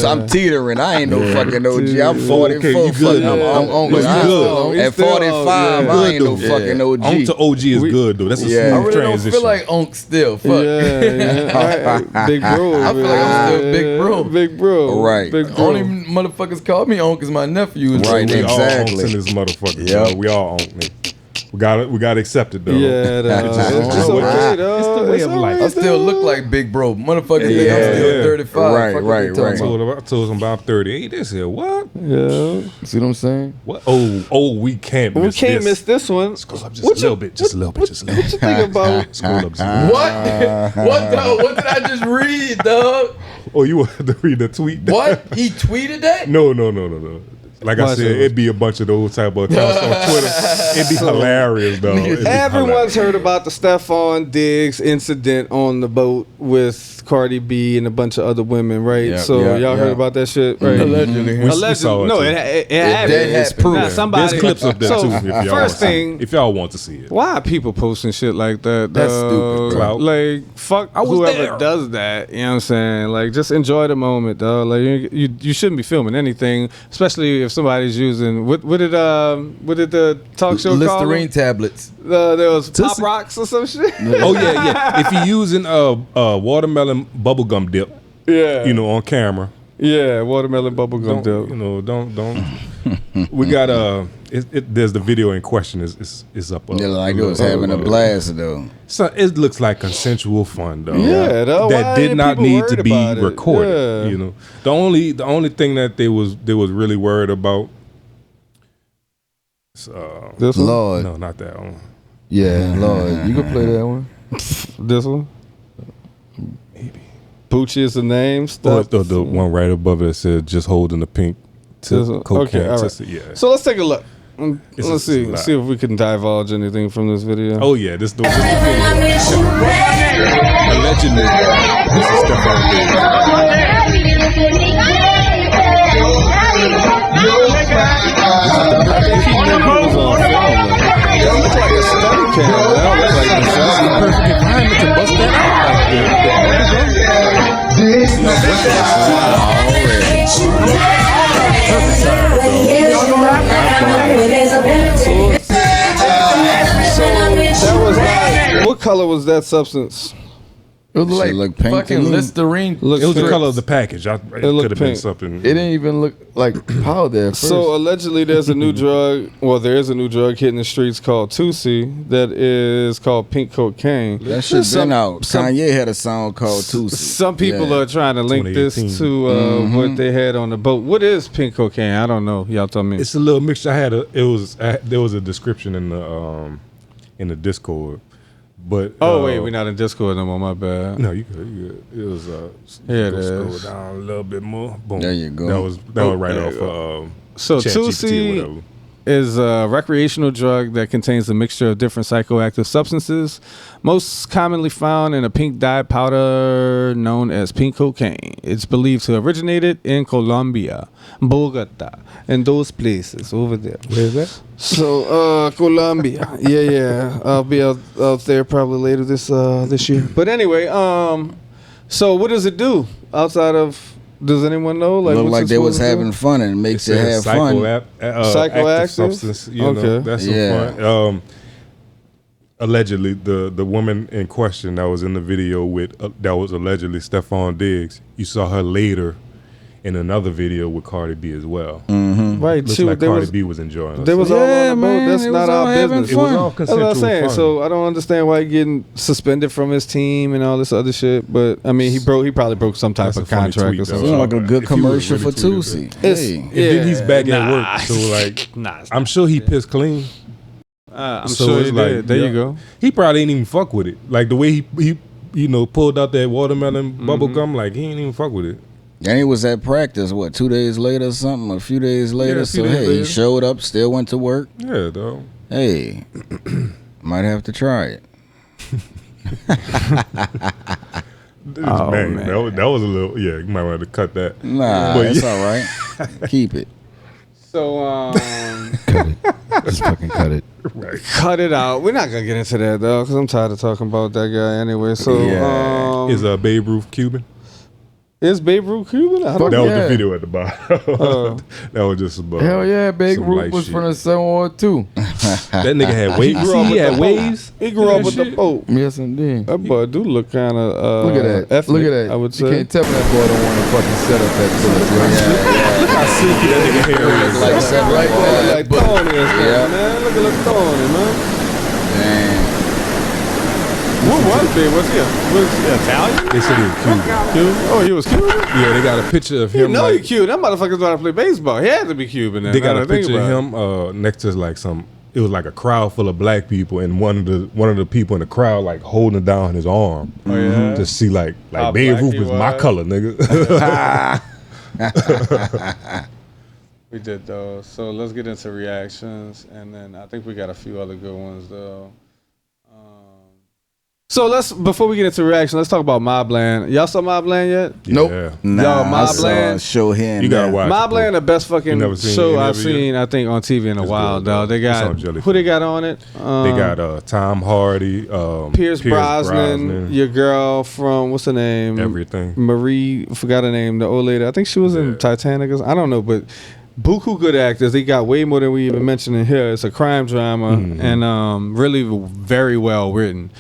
I'm teetering. I ain't no fucking OG. I'm 44. Okay, you good. I'm good. at 45, I ain't no fucking OG. Unk to OG is good, though. That's a I smooth really transition. don't feel like Unk still. Fuck. Big bro. I feel like I'm still big bro. Big bro. Right. Big bro. Only motherfuckers call me Unk is my nephew. Right, We all exactly. unks in this motherfucker. Yep. Bro. We all unk, nigga. We gotta accept it though. Yeah, it's okay, though. It's the way of life. I still look like big bro. Motherfuckers think I'm still 35. Right, Fuck what right, they talking right. about. I told him about 38. This here, what? Yeah. See what I'm saying? What? Oh, we can't miss We can't this. miss this one. Scroll up just a little bit. Just a little bit. What you think about? Scroll up just a little bit. What dog? What did I just read, dog? Oh, you wanted to read the tweet? What? He tweeted that? No. Like I said, it'd be a bunch of those type of accounts on Twitter. It'd be hilarious, though. Everyone's heard about the Sefon Diggs incident on the boat with Cardi B and a bunch of other women, right? Y'all heard about that shit, right? Allegedly. Allegedly. No, it happened. It's proven. Now, somebody, There's clips up there, too, if y'all want to see it. Why are people posting shit like that? That's stupid, bro. Like, fuck whoever does that. You know what I'm saying? Like, just enjoy the moment, dog. Like, you shouldn't be filming anything, especially if somebody's using what did the talk show call Listerine tablets. There was Pop Rocks or some shit. Oh yeah. If you're using watermelon bubblegum dip, on camera. Yeah, watermelon bubblegum dip. Don't. We got there's the video in question is up. It like it was having a blast though. So it looks like consensual fun though. Yeah, that did not need to be recorded. Yeah. The only thing that they was really worried about. This one? Lord. No, not that one. Yeah, Lord. You can play that one. This one? Maybe. Poochie is the name. Or the one right above it says just holding the pink to cocaine. Okay, all right. So let's take a look. Let's see if we can divulge anything from this video. Oh yeah, this the video. Allegedly, this is Sefon Diggs. That looks like a study cam. That looks like a perfect environment to bust that out So that was not. What color was that substance? It looked like pink fucking Listerine. It was the color of the package. It could have been something. It didn't even look like powder at first. So allegedly, there's a new drug. Well, there is a new drug hitting the streets called Tusi that is called pink cocaine. That shit's been out. Kanye had a song called Tusi. Some people are trying to link this to what they had on the boat. What is pink cocaine? I don't know. Y'all tell me. It's a little mixture. There was a description in the Discord. But wait, we're not in Discord no more. My bad. No, you could. It was here it scroll is. down a little bit more. Boom. There you go. That was right off. So ChatGPT or Tusi is a recreational drug that contains a mixture of different psychoactive substances, most commonly found in a pink dyed powder known as pink cocaine. It's believed to have originated in Colombia, Bogota, and those places over there. Where is that? So, Colombia. Yeah. I'll be out there probably later this year. But anyway, so what does it do outside of? Does anyone know? Look like they was having fun and it makes it have fun. Psychoactive substance. That's some fun. Allegedly, the woman in question that was in the video with that was allegedly Sefon Diggs. You saw her later in another video with Cardi B as well. Mm-hmm. Right, looks like Cardi B was enjoying it. They was all on the boat. That's not our business. It was all That's consensual what I'm saying. fun. So I don't understand why he's getting suspended from his team and all this other shit. But I mean, he probably broke some type of contract or something. Sounds like a good commercial for Tusi. Hey. And then he's back at work, so like, I'm sure he pissed clean. I'm sure he did. There you go. He probably ain't even fuck with it. Like the way he pulled out that watermelon bubble gum, like he ain't even fuck with it. And he was at practice, 2 days later or something, a few days later. He showed up, still went to work. Yeah, though. Hey, might have to try it. Man. That was a little, you might want to cut that. Nah, but it's all right. Keep it. So, cut it. Just fucking cut it. Right. Cut it out. We're not going to get into that, though, because I'm tired of talking about that guy anyway. So, is Babe Ruth Cuban? Is Babe Ruth Cuban? That was the video at the bottom. That was just about. Hell yeah, Babe Ruth was from the 712. That nigga had waves. He had waves. He grew up with the boat. Yes, indeed. That boy do look kind of. Look at that. Ethnic, look at that. I would say. You can't tell me that boy don't want to fucking set up that bullet. Look how silky that nigga hair is. Like Thorny and stuff, man. Look at Thorny, man. Damn. What was he? Was he Italian? They said he was Cuban. Oh, he was Cuban? Yeah, they got a picture of him. He Cuban. That motherfucker's trying to play baseball. He had to be Cuban. Then. They got a picture of him next to like it was like a crowd full of black people, and one of the people in the crowd like holding down his arm. Oh yeah. To see like Babe Ruth was my color, nigga. We did those. So let's get into reactions, and then I think we got a few other good ones though. So before we get into reaction, let's talk about Mobland. Y'all saw Mobland yet? Nope. Nah, Yo, Mobland show here. You gotta watch. Mobland, the best fucking show I've seen, I think, on TV in a while, dog. They got who they got on it? They got Tom Hardy, Pierce Brosnan, your girl from what's her name? Everything. Marie, forgot her name. The old lady. I think she was in Titanic. I don't know, but buku good actors. They got way more than we even mentioned in here. It's a crime drama and really very well written.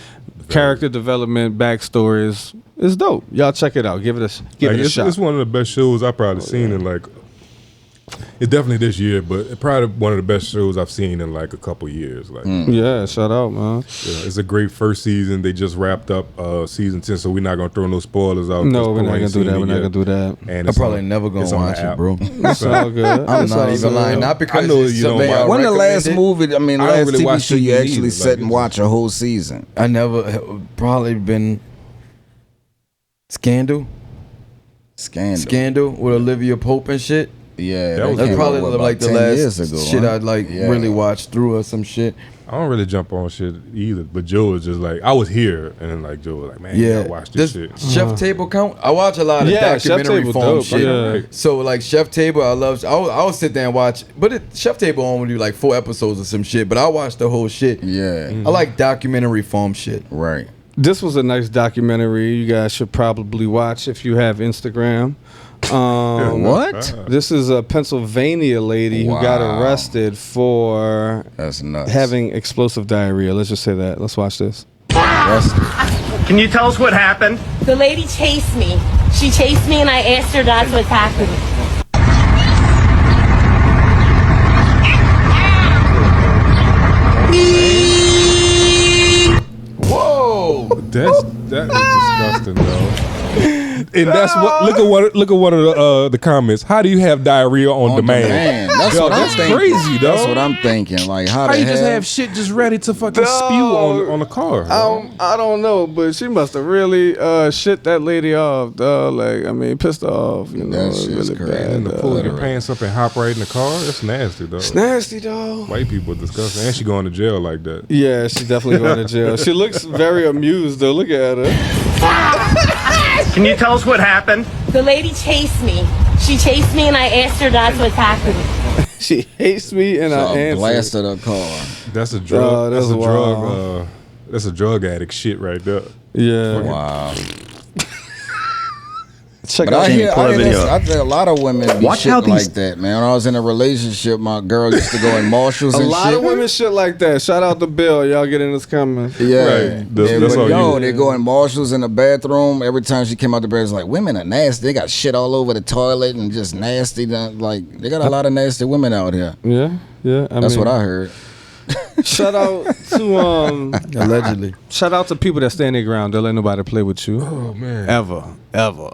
Character development, backstories. It's dope. Y'all check it out. Give it a shot. It's one of the best shows I've probably seen in like. It's definitely this year, but it's probably one of the best shows I've seen in like a couple years. Like, yeah, shout out, man. Yeah, it's a great first season. They just wrapped up season 10, so we're not gonna throw no spoilers out. No, we're not gonna do that. We're not gonna do that. And I'm probably never gonna watch it, bro. It's all good. I'm not even lying. Not because I know you don't watch. When the last movie? I mean, last really TV show you TV actually either, sat and watch a whole season? I never probably been Scandal with Olivia Pope and shit. Yeah, that's probably like the last shit I'd like really watch through or some shit. I don't really jump on shit either, but Joe was just like, I was here, and then like Joe was like, man, you gotta watch this shit. Chef Table count? I watch a lot of documentary form shit. So like Chef Table, I'll sit there and watch, but Chef Table only do like 4 episodes or some shit, but I'll watch the whole shit. Yeah. I like documentary form shit. Right. This was a nice documentary. You guys should probably watch if you have Instagram. What? This is a Pennsylvania lady who got arrested for having explosive diarrhea. Let's just say that. Let's watch this. Can you tell us what happened? The lady chased me. She chased me and I asked her not to attack me. Whoa! That is disgusting, though. And that's what. Look at one of the comments. How do you have diarrhea on demand? That's what I'm thinking. Crazy, though. That's what I'm thinking. Like how you just have shit just ready to fucking spew on the car? I don't know, but she must have really shit that lady off, dog. Like, I mean, pissed her off. You know, that shit's really crazy. bad. And to pull your pants up and hop right in the car, that's nasty, dog. It's nasty, dog. White people are disgusting, and she going to jail like that. Yeah, she definitely going to jail. She looks very amused, though. Look at her. Can you tell us what happened? The lady chased me. She chased me and I asked her not to attack me. She hates me and I answered. Blasted her car. That's a drug. That's a drug. That's a drug addict shit right there. Yeah. Wow. Check but out I hear video. a lot of women be Watch shit how these- like that, man. When I was in a relationship, my girl used to go in Marshalls A and lot shit. of women shit like that. Shout out to Bill. Y'all get in this comment. Yeah, Right. That's all you. they go in Marshalls in the bathroom. Every time she came out the bathroom, it's like women are nasty. They got shit all over the toilet and just nasty. Like they got a lot of nasty women out here. Yeah, yeah. That's what I heard. Shout out to allegedly. Shout out to people that stand their ground. Don't let nobody play with you. Oh man. Ever.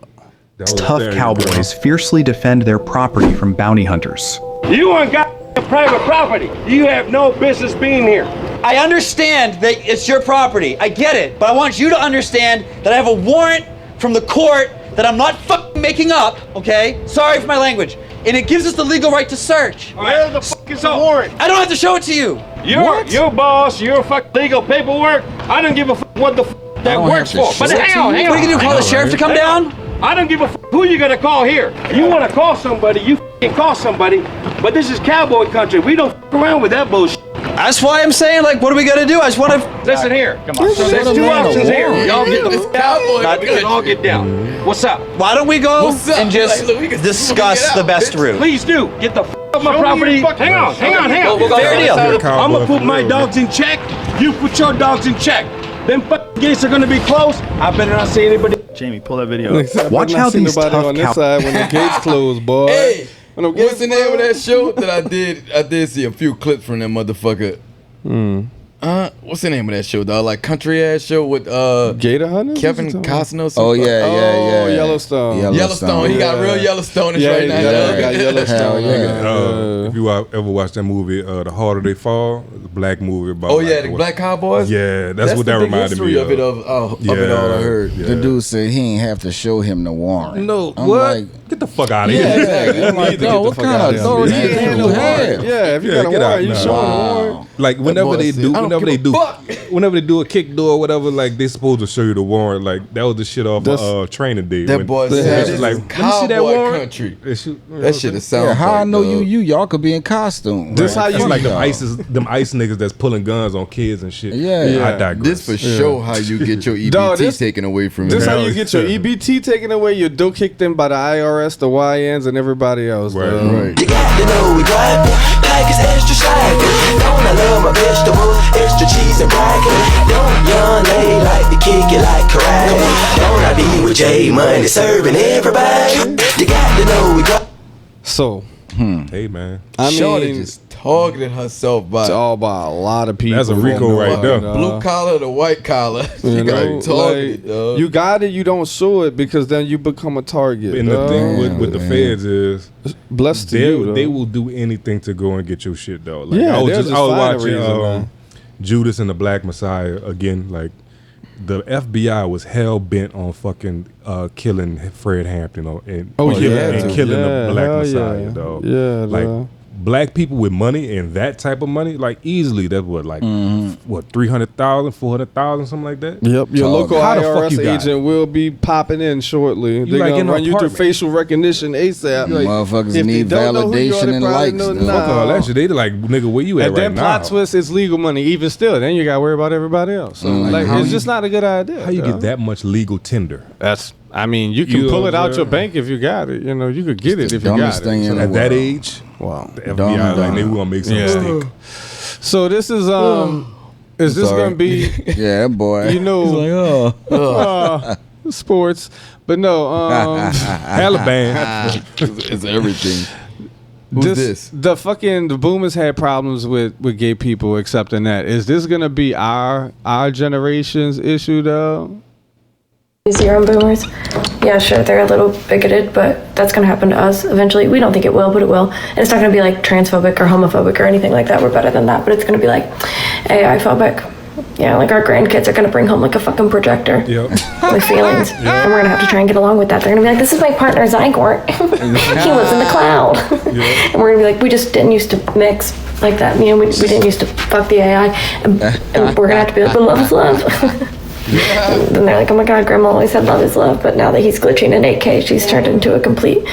Tough cowboys fiercely defend their property from bounty hunters. You ain't got private property. You have no business being here. I understand that it's your property. I get it. But I want you to understand that I have a warrant from the court that I'm not fucking making up, okay? Sorry for my language. And it gives us the legal right to search. Where the fuck is the warrant? I don't have to show it to you. You're your boss, your fuck legal paperwork. I don't give a fuck what the fuck that works for. But hang on. What are you gonna do, call the sheriff to come down? I don't give a fuck who you gonna call here. You wanna call somebody, you fucking call somebody. But this is cowboy country. We don't fuck around with that bullshit. That's why I'm saying, like, what are we gonna do? I just wanna... Listen here. Come on. So there's 2 options here. Y'all get the fuck out. We can all get down. What's up? Why don't we go and just discuss the best route? Please do. Get the fuck off my property. Hang on. Fair deal. I'm gonna put my dogs in check. You put your dogs in check. Them fucking gates are gonna be closed. I better not see anybody. Jamie, pull that video up. Watch how these tough on this side when the gates close, boy. Hey, when what's the name of that show that I did? I did see a few clips from that motherfucker. What's the name of that show, dog? Like country ass show with Gator Hunters? Kevin Costner. Oh yeah. Yellowstone. Yellowstone. He got real Yellowstone-ish right now. Got Yellowstone. If you ever watch that movie, The Harder They Fall, black movie about. Oh yeah, the Black Cowboys. Yeah, that's what that the reminded history me of it of it all. I heard. The dude said he ain't have to show him the warrant. No, I'm what? like, Get the fuck out of here. yeah, exactly. I'm like, no, what kind of authority do you have? Yeah, if you got a warrant, you show a warrant. Like whenever they do a kick door or whatever, like they supposed to show you the warrant. Like that was the shit off Training Day. That boy said it's like, let me see cowboy that warrant. country. That shit is sound. Yeah, how I like, know y'all could be in costume. This how you it's like them ice niggas that's pulling guns on kids and shit. Yeah. I digress. This for sure how you get your EBT taken away from you. This how you get your EBT taken away. You're dough kicked in by the IRS, the YNs, and everybody else. Right. You got to know we drive like it's extra slide. Don't I love my vegetables, extra cheese and broccoli. Don't young lady like to kick it like karate. Don't I be with J Money serving everybody? You got to know we drive. So, hey man, I Shorty mean, just targeted herself by a lot of people. That's a Rico right there. Blue collar to white collar. She got targeted. Like, you got it. You don't show it because then you become a target. And the thing with the feds is, blessed to you. They will do anything to go and get your shit though. Like, Yeah, I was they'll just find a reason, watching Judas and the Black Messiah again. Like the FBI was hell bent on fucking killing Fred Hampton and killing the Black Messiah, dog. Yeah, like black people with money and that type of money, like easily, that's what, like what, 300,000, 400,000, something like that. Yep, your local How the fuck IRS you got agent will be popping in shortly. They're like gonna run you through apartment. facial recognition ASAP. Like, Motherfuckers if need they don't know who you are, validation they and probably likes. know though. Fuck all that shit. They like, nigga, where you at And right then now? plot twist, it's legal money. Even still, then you got to worry about everybody else. So, like, how it's you- just not a good idea. How you get that much legal tender? I mean, you can You pull it out your observe. bank if you got it. You know, you could get it if you got dumbest it. thing in the At that world. age, Wow. the FBI like they gonna make something stick. So this is is this Sorry. gonna be Yeah, that boy. you know sports, but no Taliban. It's everything. Who's this? The boomers had problems with gay people accepting that. Is this gonna be our generation's issue though? These young boomers, yeah, sure, they're a little bigoted, but that's going to happen to us eventually. We don't think it will, but it will. And it's not going to be like transphobic or homophobic or anything like that. We're better than that, but it's going to be like AI-phobic. Yeah, like our grandkids are going to bring home like a fucking projector with feelings. And we're going to have to try and get along with that. They're going to be like, this is my partner, Zygourt. He lives in the cloud. And we're going to be like, we just didn't used to mix like that. You know, we didn't used to fuck the AI. And we're going to have to be like, but love is love. And then they're like, oh my god, grandma always said love is love, but now that he's glitching in 8K, she's turned into a complete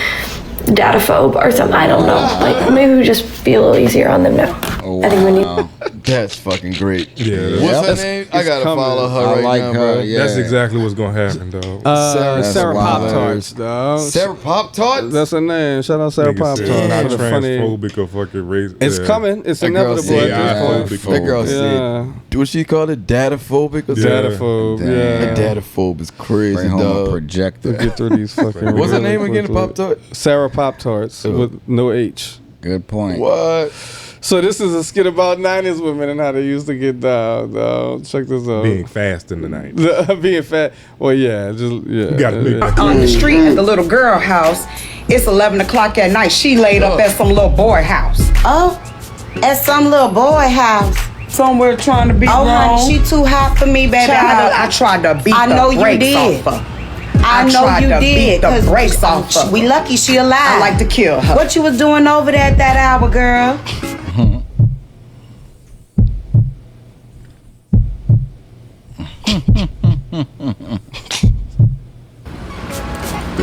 data phobe or something. I don't know. Like, maybe we just feel a little easier on them now. I think we need. That's fucking great. Yeah, What's her name? I gotta follow her right like now, her, bro. yeah. That's exactly what's gonna happen, dog. Sarah wild. Pop-Tarts, dog. Sarah Pop-Tarts? That's her name. Shout out Sarah Nigga said Pop-Tarts. not For the funny. transphobic or fucking race. It's coming. It's That girl inevitable said at this point. That girl Yeah. said, what she called it? Dataphobic or something? Dataphobe, That yeah. dataphobe is crazy, Bring home a dog. projector. Get through these fucking. What's her really name again, quickly. Pop-Tart? Sarah Pop-Tarts with no H. Good point. What? So this is a skit about 90s women and how they used to get down. Check this out. Being fast in the night. Being fat. Well, yeah. You gotta make that On the street at the little girl house, it's 11 o'clock at night. She laid up at some little boy house. Oh, at some little boy house. Somewhere trying to be Oh, wrong. honey, she too hot for me, baby. I tried to beat I know the you brakes did. off her. I know tried you to did. beat the 'cause brakes off her. We lucky she alive. I like to kill her. What you was doing over there at that hour, girl?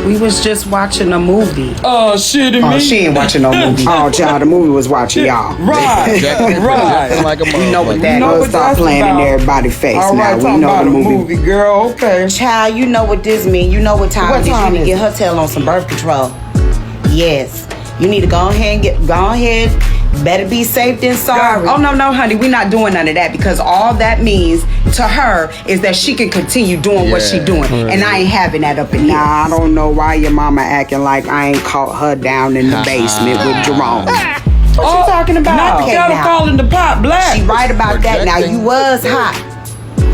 We was just watching a movie. Oh, shit, Oh, she ain't watching no movie. Oh, child, the movie was watching y'all. Right, right. Like a We know what that know is. what Stop that's playing in about. everybody's face All right, now. We talking know about the a movie. girl, okay. Child, you know what this mean. You know what time What it is. time You need to is get her tail on some birth control. Yes. You need to go ahead and go ahead. Better be safe than sorry. Oh, no, honey. We're not doing none of that because all that means to her is that she can continue doing what she doing. And I ain't having that up in here. Nah, I don't know why your mama acting like I ain't caught her down in the basement with Jerome. What you talking about? Not the Okay, cattle now. calling the pot black. She right about that. Now, you was hot.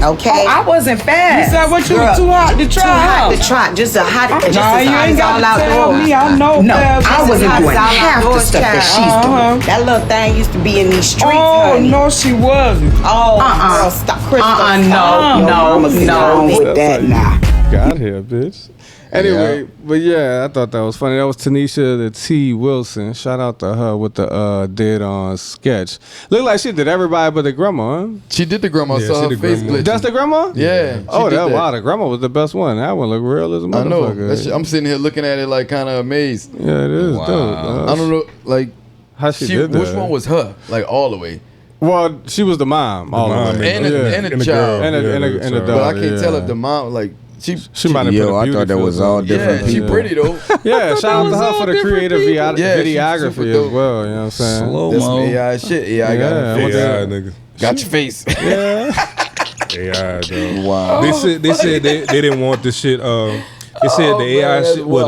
Okay. I wasn't fast. You said what you Girl, too hot to try? Too hot huh? to try. Just a hot. Just Nah, as you hot ain't as got all to tell outdoors. me. I know. No, Fab. I wasn't Just as doing hot as half all the stuff that she's doing. That little thing used to be in these streets. Oh honey. no, she wasn't. Oh, girl, stop, Crystal. No, no. with that now. Got here, bitch. Anyway, but yeah, I thought that was funny. That was Tanisha the T. Wilson. Shout out to her with the dead on sketch. Looked like she did everybody but the grandma, huh? She did the grandma. Yeah, Saw she her the face grandma. glitching. That's the grandma? Yeah. Oh, she did wow, the grandma was the best one. That one looked real as a I know. motherfucker. That shit, I'm sitting here looking at it like kind of amazed. Yeah, it is dope. I don't know, like how she did that. Which one was her? Like all the way. Well, she was the mom, all the way. And a child. And a daughter. But I can't tell if the mom, like, she might have put a I beauty thought that was filter all on. different. Yeah, she pretty though. Yeah, shout out to her for the creative Yeah, videography super as dope. well. You know what I'm saying? That's some AI shit. AI got her face. AI, nigga. Got your face. AI, though. Wow. They said they didn't want the shit. They said the AI shit with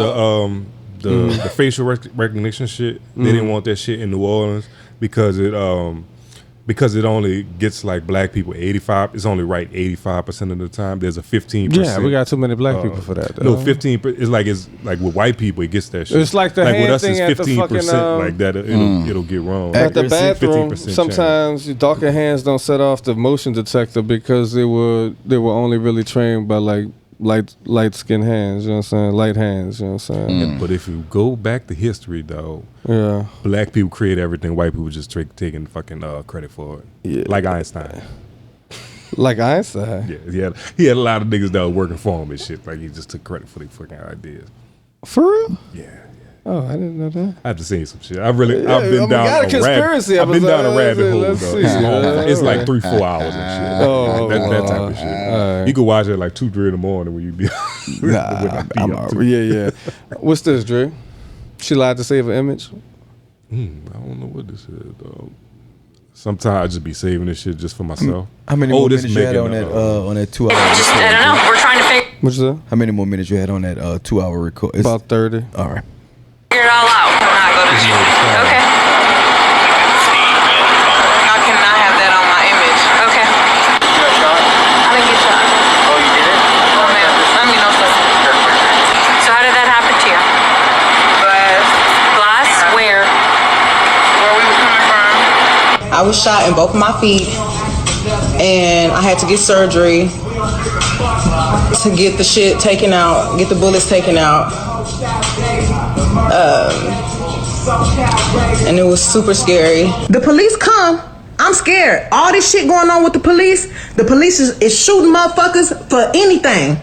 the facial recognition shit. They didn't want that shit in New Orleans because it only gets like black people 85. It's only right 85% of the time. There's a 15%. Yeah, we got too many black people for that. No, though. 15. It's like with white people, it gets that shit. It's like the with hand us, thing it's at the 15%. fucking, Like that, it'll get wrong. At the bathroom, 15% sometimes your darker hands don't set off the motion detector because they were only really trained by like light skin hands. You know what I'm saying? Light hands. You know what I'm saying? But if you go back to history, though, yeah, black people create everything. White people just taking fucking credit for it. Yeah, like Einstein. Like Einstein. Yeah, he had a lot of niggas that were working for him and shit. Like he just took credit for their fucking ideas. For real? Yeah. Oh, I didn't know that. I have to say some shit. I've been down got a conspiracy. I've been down a rabbit hole. Let's Though. see. It's long. It's like Alright. 3-4 hours and shit. Oh, that type of shit. Alright. You can watch it at like 2-3 in the morning when you be. Yeah. What's this, Dre? She lied to save an image. I don't know what this is, though. Sometimes I just be saving this shit just for myself. How many more minutes you had on that 2 hour record? I don't know. We're trying to figure What's that? How many more minutes you had on that 2 hour record? About 30. All right. it all out. Okay. How can I have that on my image? Okay. I didn't get shot. Oh, you didn't? Oh, man. I mean, no stuff. So how did that happen to you? Glass? Where? Where we were coming from? I was shot in both of my feet, and I had to get surgery to get the shit taken out, get the bullets taken out. And it was super scary. The police come, I'm scared. All this shit going on with the police is shooting motherfuckers for anything.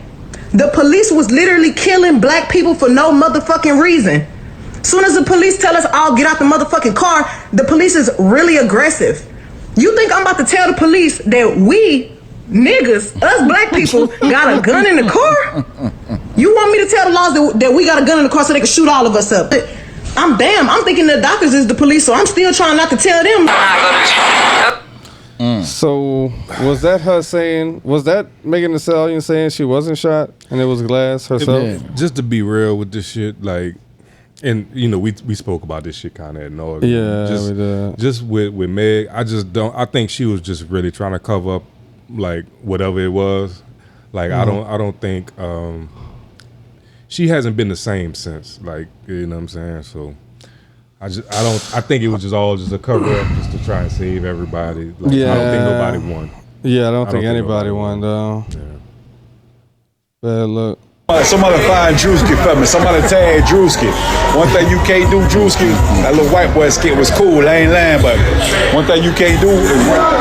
The police was literally killing black people for no motherfucking reason. Soon as the police tell us all get out the motherfucking car, the police is really aggressive. You think I'm about to tell the police that we niggas, us black people, got a gun in the car? You want me to tell the laws that we got a gun in the car so they can shoot all of us up? I'm thinking the doctors is the police, so I'm still trying not to tell them. So was that her saying? Was that Megan Thee Stallion saying she wasn't shot and it was Glass herself? Just to be real with this shit, like, and you know, we spoke about this shit kind of at nauseam. Yeah, we did. Just with Meg, I think she was just really trying to cover up like whatever it was. Like I don't think she hasn't been the same since. Like, you know what I'm saying? So I think it was just all just a cover up just to try and save everybody. Like, I don't think nobody won. Yeah, I don't think anybody won though. Yeah. Bad luck. Somebody find Drewski for me. Somebody tag Drewski. One thing you can't do, Drewski, that little white boy skit was cool. I ain't lying, but one thing you can't do is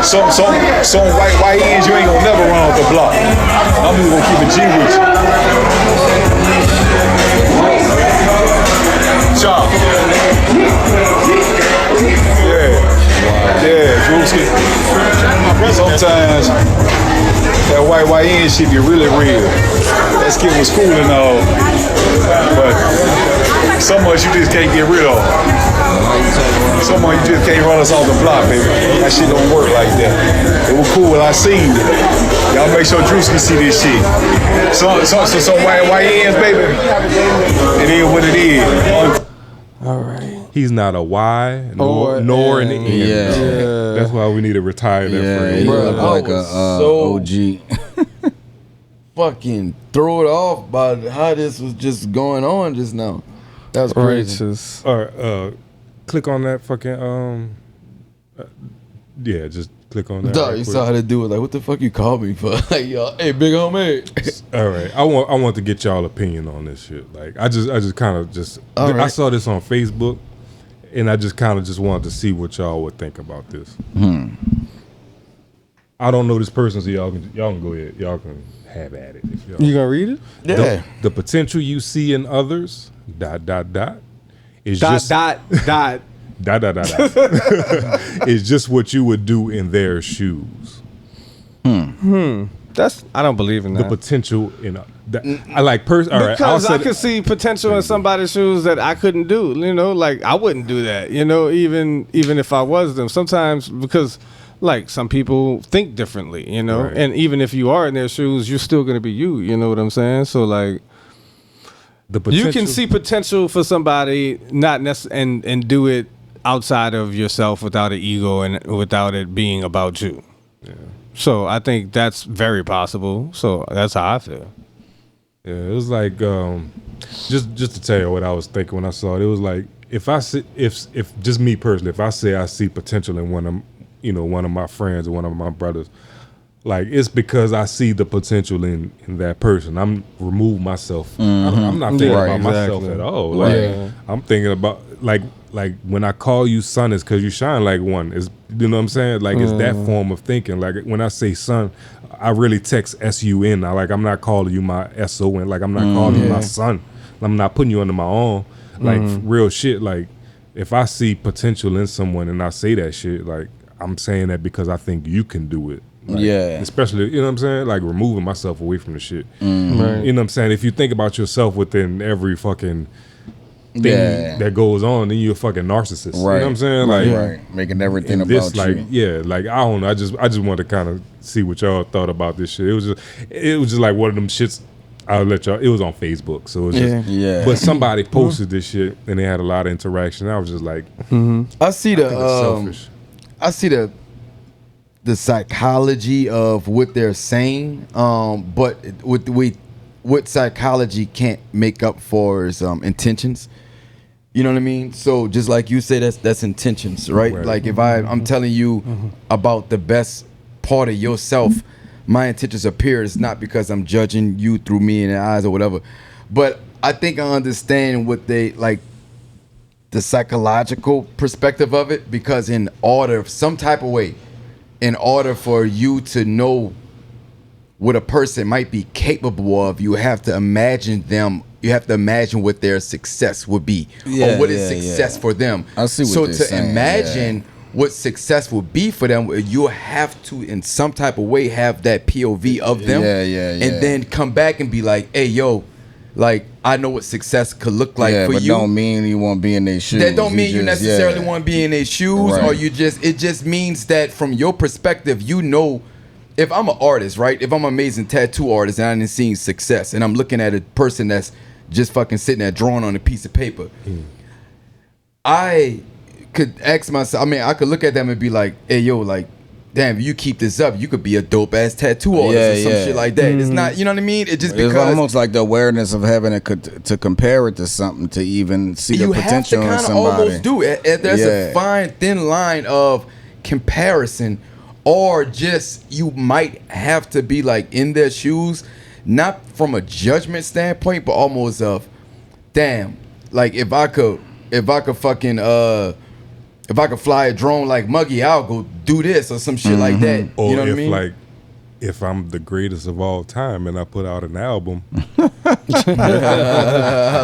some white ends you ain't gonna never run off the block. I'm just gonna keep it G with you. Chop. Yeah, Drewski. Sometimes that white end shit get really real. That skit was cool and all, but so much you just can't get rid of. So much you just can't run us off the block, baby. That shit don't work like that. It was cool when I seen it. Y'all make sure Drewski see this shit. Some white ends, baby. It is what it is. All right. He's not a Y nor an N. Yeah. That's why we need to retire that phrase. He look like a OG. Fucking throw it off by how this was just going on just now. That was crazy. Righteous. All right, click on that fucking yeah, just click on that. Dog, you saw how to do it. Like, what the fuck you called me for? Like, yo, hey, big homie. All right, I want to get y'all opinion on this shit. Like, I just kind of I saw this on Facebook, and I just kind of just wanted to see what y'all would think about this. I don't know this person, so y'all can go ahead. Y'all can have at it. If y'all. You gonna read it? Yeah. The potential you see in others. ... Is Dot. It's just what you would do in their shoes. That's I don't believe in that. The potential in I like all right. Because I could see potential in somebody's shoes that I couldn't do. You know, like I wouldn't do that. You know, even if I was them. Sometimes because like some people think differently. You know, Right. and even if you are in their shoes, you're still gonna be you. You know what I'm saying? So like. You can see potential for somebody not and do it outside of yourself without an ego and without it being about you. Yeah. So I think that's very possible. So that's how I feel. Yeah, it was like just to tell you what I was thinking when I saw it. It was like if just me personally, if I say I see potential in one of my friends or one of my brothers. Like it's because I see the potential in that person. I'm remove myself. I'm not thinking about myself at all. Like I'm thinking about like when I call you son, is because you shine like one. Is you know what I'm saying? Like it's that form of thinking. Like when I say son, I really text SUN. I'm not calling you my SON. Like I'm not calling you my son. I'm not putting you under my arm. Like real shit. Like if I see potential in someone and I say that shit, like I'm saying that because I think you can do it. Like, especially, you know what I'm saying? Like removing myself away from the shit. Right. You know what I'm saying? If you think about yourself within every fucking thing that goes on, then you're a fucking narcissist. Right. You know what I'm saying? Like making everything this, about like, you. Yeah, like I don't know. I just want to kind of see what y'all thought about this shit. It was just like one of them shits. I'll let y'all. It was on Facebook, so it was just But somebody posted this shit and they had a lot of interaction. I was just like, I see think it's selfish. I see the psychology of what they're saying, but what psychology can't make up for is intentions. You know what I mean? So just like you say, that's intentions, right? Like if I'm telling you about the best part of yourself, my intentions are pure. It's not because I'm judging you through me in the eyes or whatever. But I think I understand what they like, the psychological perspective of it, because in order, some type of way, in order for you to know what a person might be capable of, you have to imagine them. You have to imagine what their success would be, or what is success for them. I see what so they're to saying, imagine what success would be for them, you have to, in some type of way, have that POV of them, and then come back and be like, "Hey, yo, like I know what success could look like for but you." Don't mean you want to be in their shoes. That don't mean you necessarily want to be in their shoes, Right. or it just means that from your perspective, you know, if I'm an artist, right? If I'm an amazing tattoo artist and I didn't see success, and I'm looking at a person that's just fucking sitting there drawing on a piece of paper, I could ask myself, I mean, I could look at them and be like, "Hey, yo, like, damn, if you keep this up, you could be a dope ass tattoo artist or some shit like that." It's not, you know what I mean? It just It's because almost like the awareness of having to compare it to something to even see the you have to potential in kind of somebody. almost do it. There's a fine, thin line of comparison, or just you might have to be like in their shoes, not from a judgment standpoint, but almost of, damn, like if I could fucking if I could fly a drone like Muggy, I'll go do this or some shit like that. Or you know what I if mean? like if I'm the greatest of all time and I put out an album, I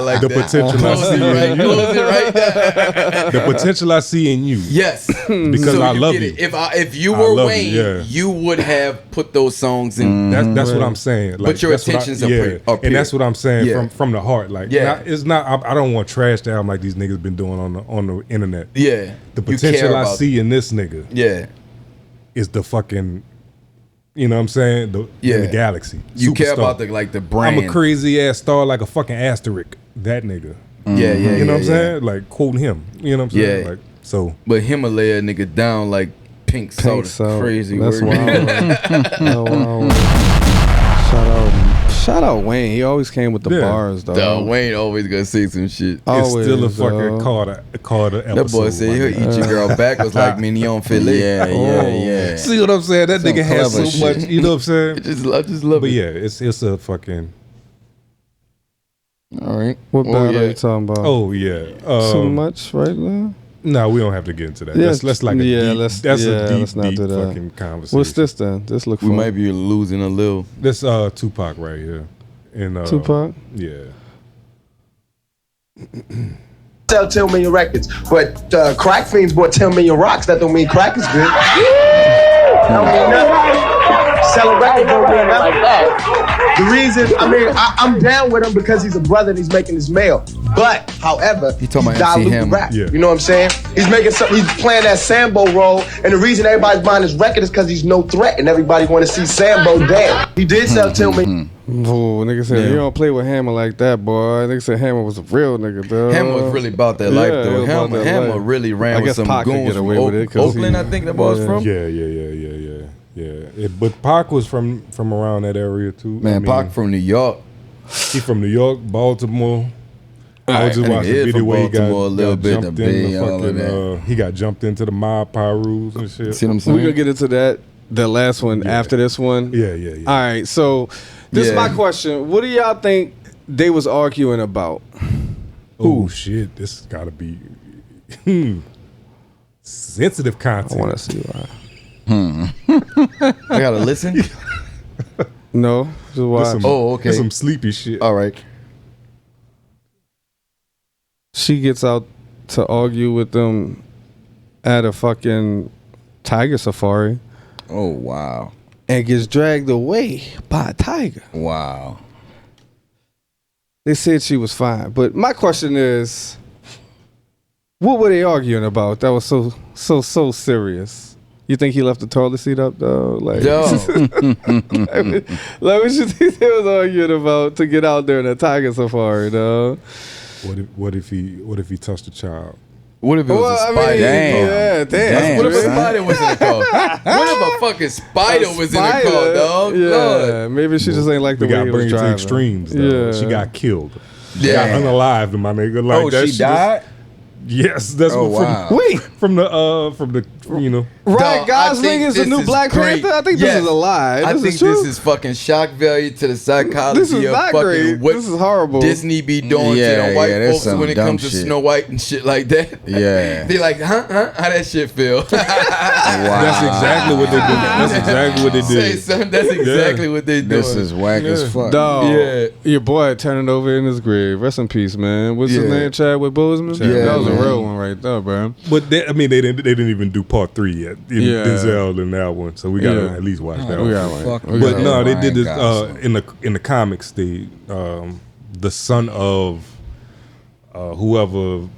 like the that. potential I see in you. Close it right there. The potential I see in you. Yes, because so I love get you. it. If you I were love Wayne, you would have put those songs in. That's what I'm saying. Like, But your that's what intentions I, are pure. and that's what I'm saying Yeah. from the heart. Like, it's not. I don't want trash the album like these niggas been doing on the internet. Yeah, the You care potential I about see in this nigga. Is the fucking. You know what I'm saying? In the galaxy. You care Superstar. about the brand. I'm a crazy ass star like a fucking asterisk. That nigga. You know what I'm saying? Like quoting him. You know what I'm saying? Yeah. Like so. But Himalaya nigga down like pink soda. Crazy That's word. wild. Shout out Wayne. He always came with the bars, though. Dog, Wayne always gonna say some shit. It's still a fucking Carter episode. That boy said he'll eat your girl back was like mignon filet. Yeah. See what I'm saying? That nigga has so much. You know what I'm saying? I just love but it. yeah, it's a fucking. All right. What battle are you talking about? Oh yeah. Too much right now? No, we don't have to get into that. Yeah, Let's like a deep, that's a deep fucking conversation. What's this then? This look. We might be losing a little. This Tupac right here. And Tupac. Yeah. Sell 10 million records, but crack fiends bought 10 million rocks. That don't mean crack is good. Don't mean nothing. Sell a record don't mean nothing like that. The reason, I'm down with him because he's a brother and he's making his mail. But, however, he's diluting rap. Yeah. You know what I'm saying? He's playing that Sambo role, and the reason everybody's buying his record is because he's no threat, and everybody want to see Sambo dead. He did sell 10 million. Oh, nigga said you don't play with Hammer like that, boy. Nigga said Hammer was a real nigga, though. Hammer was really about that life, though. Hammer really ran with some goons from Oakland, I think that was from. Yeah. But Pac was from around that area too. Man, Pac from New York. He from New York, Baltimore. I just watched the video where he got jumped in he got jumped into the mob power rules and shit. See what I'm saying? We're gonna get into that. The last one after this one. Yeah. All right, so this is my question. What do y'all think they was arguing about? Oh shit, this has gotta be sensitive content. I wanna see why. I gotta listen. No, just watch. Okay. Some sleepy shit. All right. She gets out to argue with them at a fucking tiger safari. Oh wow. And gets dragged away by a tiger. Wow. They said she was fine, but my question is, what were they arguing about? That was so serious. You think he left the toilet seat up though? Like, like what you think they was arguing about to get out there in a tiger safari, though? What if he touched a child? What if it was a spider? Damn. What if a spider was in the car? What if a fucking spider was in the car, dog? Yeah, Lord. maybe she just ain't like the way he was bring it driving. to extremes. Though. She got killed. She got unalived, my nigga. Like, oh, she died? Yes, that's from the you know. Ryan Gosling is the new Black Panther. I think this is a lie. I think this is fucking shock value to the psychology this is of not fucking great. what this is horrible. Disney be doing to the white folks when it comes to Snow White and shit like that. Yeah, they like, how that shit feel? Wow. That's exactly what they did. That's exactly what they did. That's exactly what they doing. This is whack as fuck. Dog, your boy turning over in his grave. Rest in peace, man. What's his name? Chadwick Boseman. That was a real one right there, bro. But they didn't even do part 3 yet. Denzel in that one, so we gotta at least watch that one. But no, they did this in the comics. The son of whoever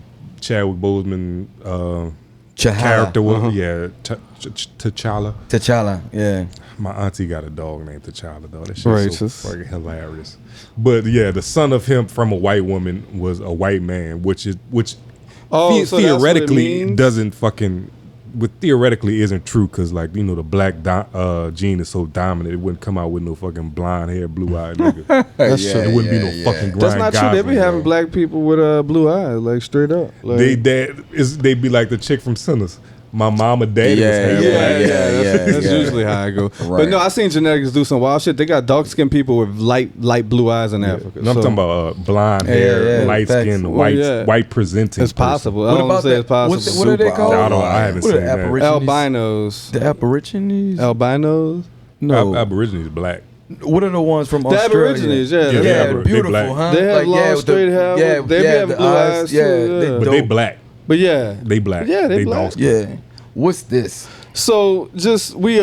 Chadwick Boseman character was, T'Challa. T'Challa, yeah. My auntie got a dog named T'Challa, though. That shit's so fucking hilarious. But yeah, the son of him from a white woman was a white man, which theoretically doesn't fucking. But theoretically isn't true because, like, you know, the black gene is so dominant, it wouldn't come out with no fucking blonde hair, blue eyed nigga. That's true. It wouldn't be no fucking grind. That's not true. They be having black people with blue eyes, like straight up. Like, they be like the chick from Sinners. My mama, daddy was half black. That's usually how I go. Right. But no, I seen genetics do some wild shit. They got dark skinned people with light blue eyes in Africa. No, I'm talking about blonde hair, light skin, white presenting. It's possible. Person. I don't say it's possible. What are they called? I haven't seen that. Albinos. The Aborigines? Albinos? No. Aborigines black. What are the ones from Australia? The Aborigines, they're beautiful, huh? They have long straight hair. They be having blue eyes too. But they black. But yeah, they black. Yeah, they black. dark skin. Yeah. What's this? So just we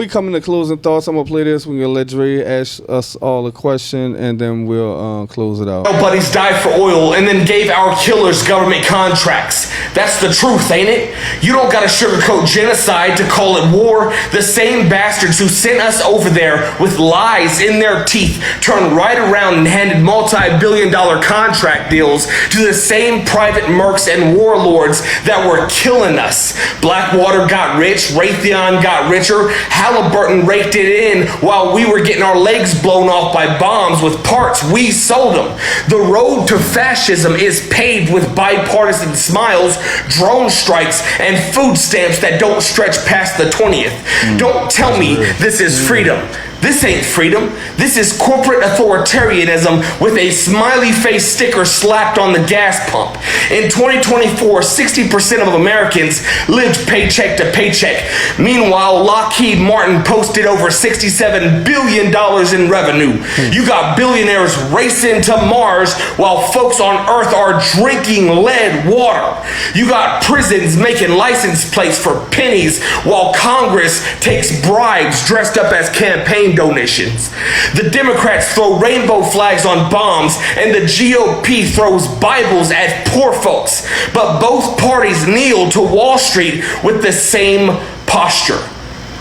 coming to closing thoughts. I'm gonna play this. We're gonna let Dre ask us all a question, and then we'll close it out. Buddies died for oil and then gave our killers government contracts. That's the truth, ain't it? You don't gotta sugarcoat genocide to call it war. The same bastards who sent us over there with lies in their teeth turned right around and handed multi-billion-dollar contract deals to the same private mercs and warlords that were killing us. Blackwater got rich, Raytheon got richer, Halliburton raked it in while we were getting our legs blown off by bombs with parts we sold them. The road to fascism is paved with bipartisan smiles, drone strikes, and food stamps that don't stretch past the 20th. Don't tell me this is freedom. This ain't freedom. This is corporate authoritarianism with a smiley face sticker slapped on the gas pump. In 2024, 60% of Americans lived paycheck to paycheck. Meanwhile, Lockheed Martin posted over $67 billion in revenue. You got billionaires racing to Mars while folks on Earth are drinking lead water. You got prisons making license plates for pennies while Congress takes bribes dressed up as campaign donations. The Democrats throw rainbow flags on bombs and the GOP throws Bibles at poor folks. But both parties kneel to Wall Street with the same posture,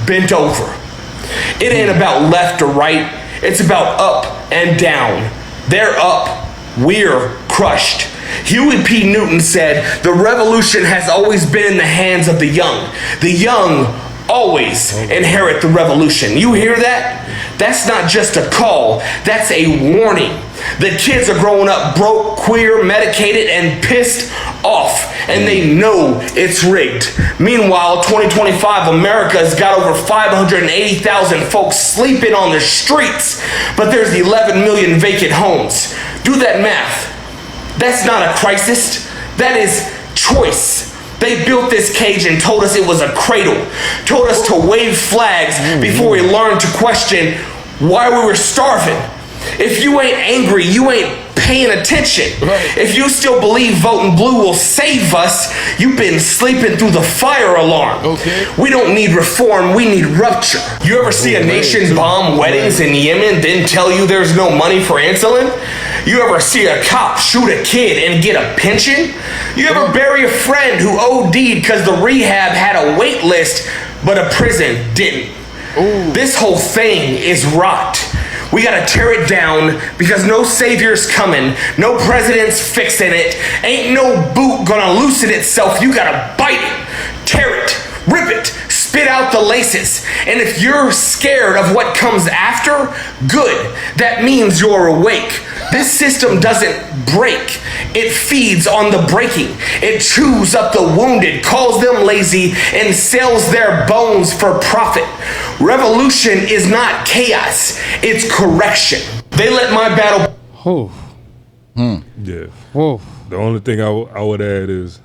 bent over. It ain't about left or right, it's about up and down. They're up, we're crushed. Huey P. Newton said, "The revolution has always been in the hands of the young. The young always inherit the revolution." You hear that? That's not just a call, that's a warning. The kids are growing up broke, queer, medicated, and pissed off, and they know it's rigged. Meanwhile, 2025 America's got over 580,000 folks sleeping on the streets, but there's 11 million vacant homes. Do that math. That's not a crisis, that is choice. They built this cage and told us it was a cradle, told us to wave flags before we learned to question why we were starving. If you ain't angry, you ain't paying attention. If you still believe voting blue will save us, you've been sleeping through the fire alarm. We don't need reform, we need rupture. You ever see a nation bomb weddings in Yemen, then tell you there's no money for insulin? You ever see a cop shoot a kid and get a pension? You ever bury a friend who OD'd because the rehab had a wait list, but a prison didn't? This whole thing is rot. We gotta tear it down because no savior's coming, no president's fixing it, ain't no boot gonna loosen itself. You gotta bite it, tear it, rip it, spit out the laces. And if you're scared of what comes after, good. That means you're awake. This system doesn't break. It feeds on the breaking. It chews up the wounded, calls them lazy, and sells their bones for profit. Revolution is not chaos. It's correction. They let my battle... Yeah. The only thing I would add is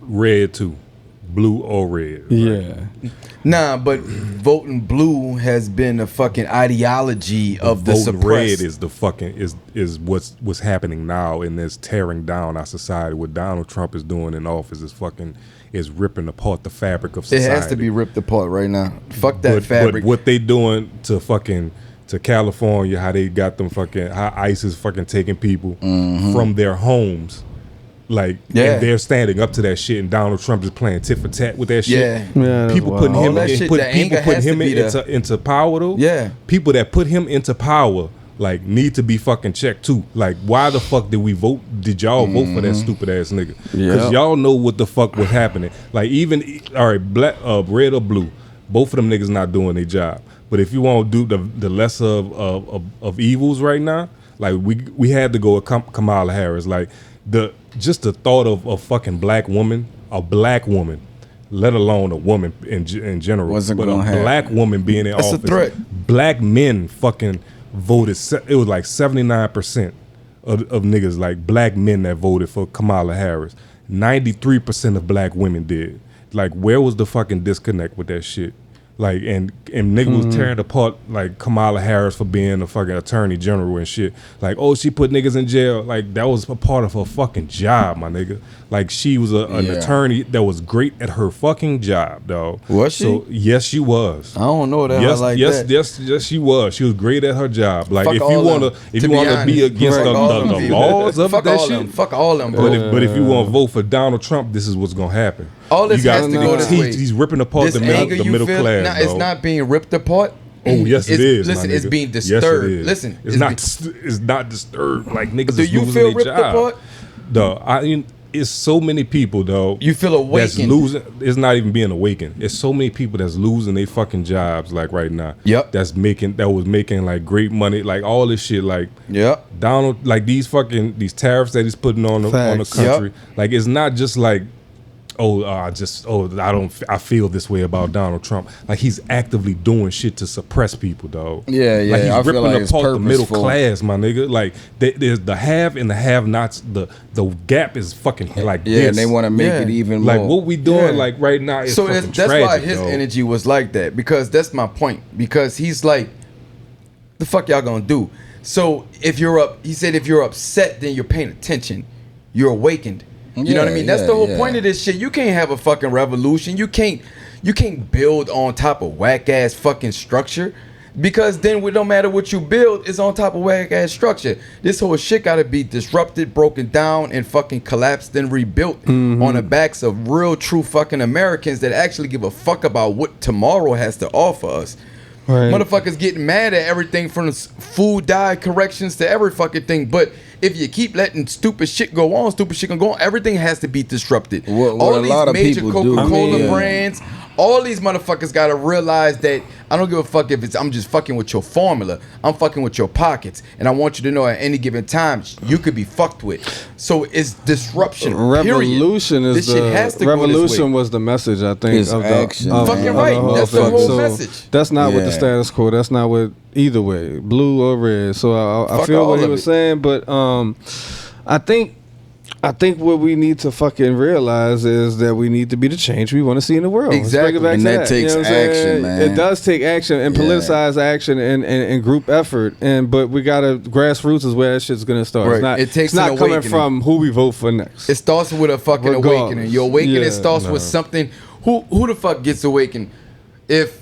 red too. Blue or red. Yeah. Nah, but voting blue has been a fucking ideology of the voting suppressed. red is the fucking is what's happening now, and it's tearing down our society. What Donald Trump is doing in office is ripping apart the fabric of society. It has to be ripped apart right now. Fuck that fabric. But what they doing to California, how they got them how ICE is fucking taking people from their homes. Like, and they're standing up to that shit, and Donald Trump is playing tit for tat with that shit. People putting him into power though. People that put him into power like need to be fucking checked too. Like, why the fuck did we vote? Did y'all vote for that stupid ass nigga? Because y'all know what the fuck was happening. Like, even black, red or blue, both of them niggas not doing their job. But if you want to do the lesser of evils right now, like we had to go with Kamala Harris. Like just the thought of a fucking black woman, let alone a woman in general, but a black woman being in office. That's a threat. Black men fucking voted. It was like 79% of niggas, like black men that voted for Kamala Harris. 93% of black women did. Like, where was the fucking disconnect with that shit? Like and nigga was tearing apart like Kamala Harris for being a fucking attorney general and shit. Like, oh, she put niggas in jail. Like that was a part of her fucking job, my nigga. Like she was an attorney that was great at her fucking job, dog. Was she? So yes, she was. I don't know that. Yes, like yes, that. yes, she was. She was great at her job. Like Fuck if all you them. wanna To be against the laws of fuck that all shit, them. Fuck all them. Bro. but if you want to vote for Donald Trump, this is what's gonna happen. All this you has to go this way. He's ripping apart the middle class. Now, it's not being ripped apart. Oh yes, it is. Listen, it's being disturbed. disturbed. Yes, it is. Listen, it's not disturbed. Like niggas do is you losing feel their ripped job. apart? Though it's so many people though. You feel awakened. That's losing. It's not even being awakened. It's so many people that's losing their fucking jobs like right now. Yep. That was making like great money. Like all this shit. Like Donald. Like these tariffs that he's putting on the country. Yep. Like it's not just like. I feel this way about Donald Trump. Like he's actively doing shit to suppress people, dog. Yeah, Like he's I feel ripping like it's apart the middle purposeful. class, my nigga. Like there's the have and the have-nots. The gap is fucking like Yeah, this. and they want to make it even more. Like what we doing like right now is So fucking that's tragic, why his dog. energy was like that, because that's my point. Because he's like, the fuck y'all gonna do? So if you're upset, then you're paying attention. You're awakened. You know what I mean? That's the whole point of this shit. You can't have a fucking revolution. You can't build on top of whack ass fucking structure, because then it don't matter what you build, it's on top of whack ass structure. This whole shit gotta be disrupted, broken down, and fucking collapsed and rebuilt on the backs of real, true fucking Americans that actually give a fuck about what tomorrow has to offer us. Right. Motherfuckers getting mad at everything from the food diet corrections to every fucking thing. But if you keep letting stupid shit go on, everything has to be disrupted. All these major Coca-Cola brands, all these motherfuckers gotta realize that I don't give a fuck if I'm just fucking with your formula. I'm fucking with your pockets. And I want you to know at any given time, you could be fucked with. So it's disruption. Revolution period. is This shit has to go this revolution way. was the message, I think. It's action. Fucking right. That's the whole message. That's not with the status quo. That's not with either way, blue or red. So I feel what he was saying, but I think what we need to fucking realize is that we need to be the change we want to see in the world. Exactly. Let's bring it back And to that takes you know what I'm action, saying? man. It does take action and politicized action and group effort. But we gotta grassroots is where that shit's gonna start. Right. It's It takes not an coming awakening. from who we vote for next. It starts with a fucking Regardless. awakening. Your awakening Yeah. starts with something. Who the fuck gets awakened? If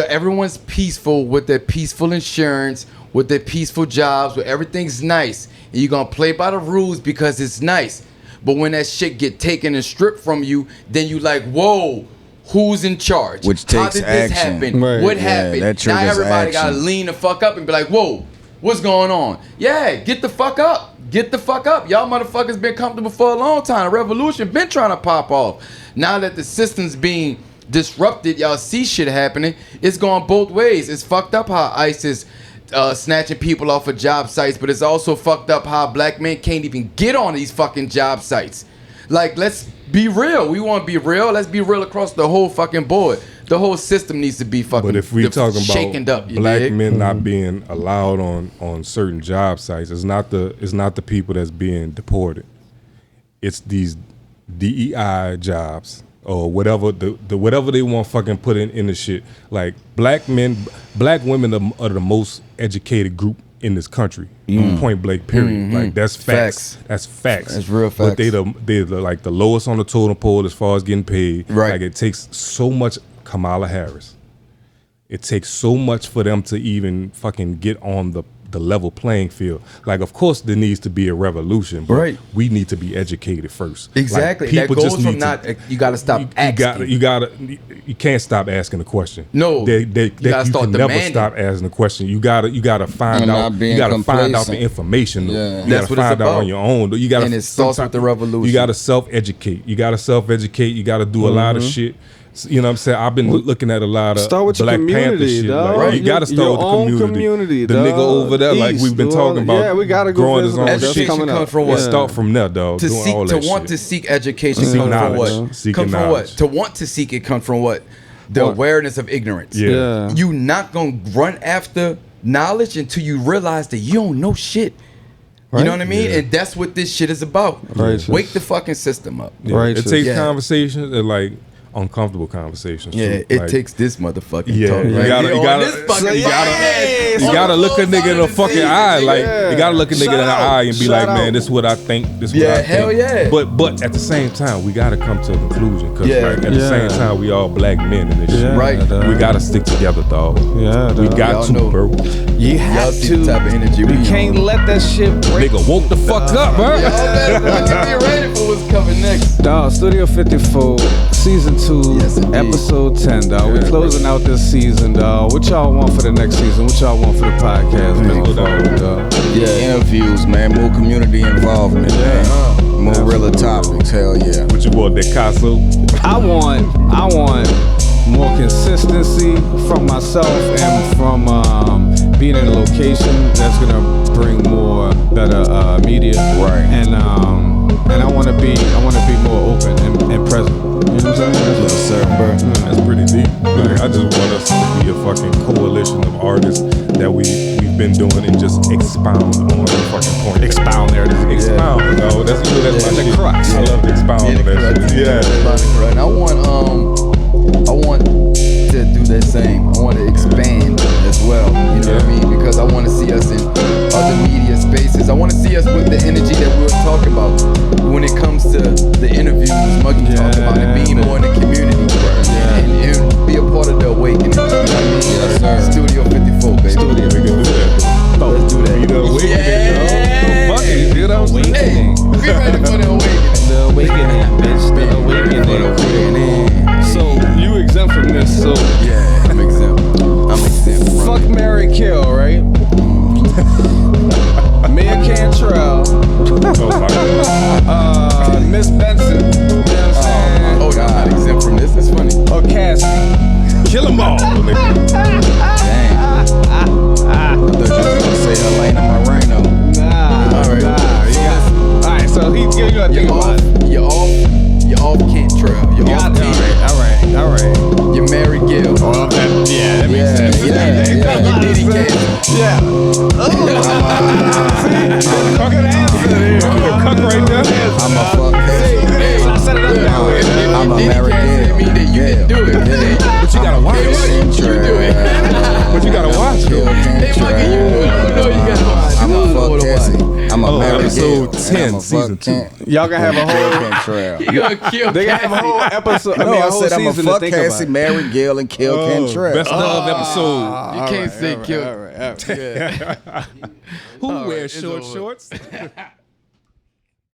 everyone's peaceful with their peaceful insurance, with their peaceful jobs, where everything's nice, and you're gonna play by the rules because it's nice. But when that shit get taken and stripped from you, then you like, whoa, who's in charge? Which How takes did this action. happen? Right. What Yeah, happened? that Now triggers everybody gotta action. lean the fuck up and be like, whoa, what's going on? Yeah, get the fuck up. Get the fuck up. Y'all motherfuckers been comfortable for a long time. The revolution been trying to pop off. Now that the system's being disrupted, y'all see shit happening. It's going both ways. It's fucked up how ICE is snatching people off of job sites, but it's also fucked up how black men can't even get on these fucking job sites. Like, let's be real. We want to be real. Let's be real across the whole fucking board. The whole system needs to be fucking But if we're talking shaken about up, you black dig? men not being allowed on certain job sites, it's not the people that's being deported. It's these DEI jobs or whatever the whatever they want fucking put in the shit. Like black women are the most educated group in this country. Point blank, period. Like that's facts. That's facts. That's real facts. But they're like the lowest on the totem pole as far as getting paid. Right. Like it takes so much. Kamala Harris. It takes so much for them to even fucking get on the level playing field. Like, of course, there needs to be a revolution, but we need to be educated first. Exactly. Like, people that goes just from need not. to, You got to stop asking. you can't stop asking the question. No, you gotta start can never demanding. stop asking the question. You gotta find And out. not being You gotta find out complacent. the information. Yeah. You That's gotta what it's find out about. on your own. You gotta. And it starts with the revolution. You gotta self-educate. You gotta do a lot of shit. You know what I'm saying? I've been looking at a lot of Start with your Black community, Panther shit. dog. Like, you got to start Your with the own community. The dog. nigga over there, like we've been East, talking about. Yeah, we gotta go growing his visit own him. That's shit. Education coming comes up. from what? Yeah. Start from there, dog. To doing seek, all to that want shit. to seek education Seek comes from knowledge. what? Seeking Come from what? knowledge. To want to seek it comes from what? The awareness of ignorance. Yeah. You not gonna run after knowledge until you realize that you don't know shit. You know what I mean? Yeah. And that's what this shit is about. Right. Wake the fucking system up. Yeah. It takes conversations and like uncomfortable conversations. Yeah, too. it takes this motherfucking talk. You Right? gotta look a nigga in the fucking eye. Like you gotta look a nigga in the eye and be like, man, this is what I think. This is what I hell think. yeah. But at the same time, we gotta come to a conclusion because at the same time, we all black men in this shit. Right. We gotta stick together, dog. Yeah, we got to, bro. You have see to. the type of energy we can't let that shit break. Nigga, woke the fuck up, bro. Y'all better get ready for what's coming next. Dog, Studio 54, Season 2, Episode 10, dog. We're closing out this season, dog. What y'all want for the next season? What y'all want for the podcast, man? Interviews, man. More community involvement, man. More real topics, hell yeah. What you want, that Casso? I want more consistency from myself and from being in a location that's gonna bring more better media. Right. And I wanna be more open and present. You know what I'm saying? Yes, sir, bro. That's pretty deep. Like, I just want us to be a fucking coalition of artists that we've been doing and just expound on the fucking point. Expound there. Expound, no, that's my the shit. crux. I love to expound on that shit. Yeah. And I want to do that same. I want to expand as well. You know what I mean? Because I want to see us in other media spaces. I want to see us with the energy that we were talking about when it comes to the interviews Muggy talked about and being more in the community and be a part of the awakening. You know what I mean? Yes, sir. Studio 54, baby. We can do that. Let's do that. Be the awakening, yo. Fuck it, you know what I'm saying? Hey, be ready for the awakening. The awakening, bitch. The awakening. So you exempt from this, so yeah, I'm exempt. Fuck, marry, kill, right? Mia Cantrell, Miss Benson, you know what I'm saying? Oh, y'all not exempt from this? It's funny. Or Cassie. Kill them all. Dang. I thought you was gonna say Elena Moreno. Nah. All right. Alright, so you gotta think about it. You're off Cantrell. You're off T. All right. You're Mary Gill. That makes sense. Yeah. You're Diddy Kane. Yeah. Good answer there. Cuck right there. I'm a fuck. Set it up that way. I'm a Mary Gill. You can do it. But you gotta watch it. You do it. But you gotta watch it. I'm a fuck Cassie. I'm a Mary Gill. Episode 10, season 2. Y'all gonna have a whole. You gonna kill. They gonna have a whole episode. No, a I whole said I'm a season to fuck think Cassie, about. Mary Gill, and kill Cantrell. Best of episode. You can't say kill. Who wears short shorts?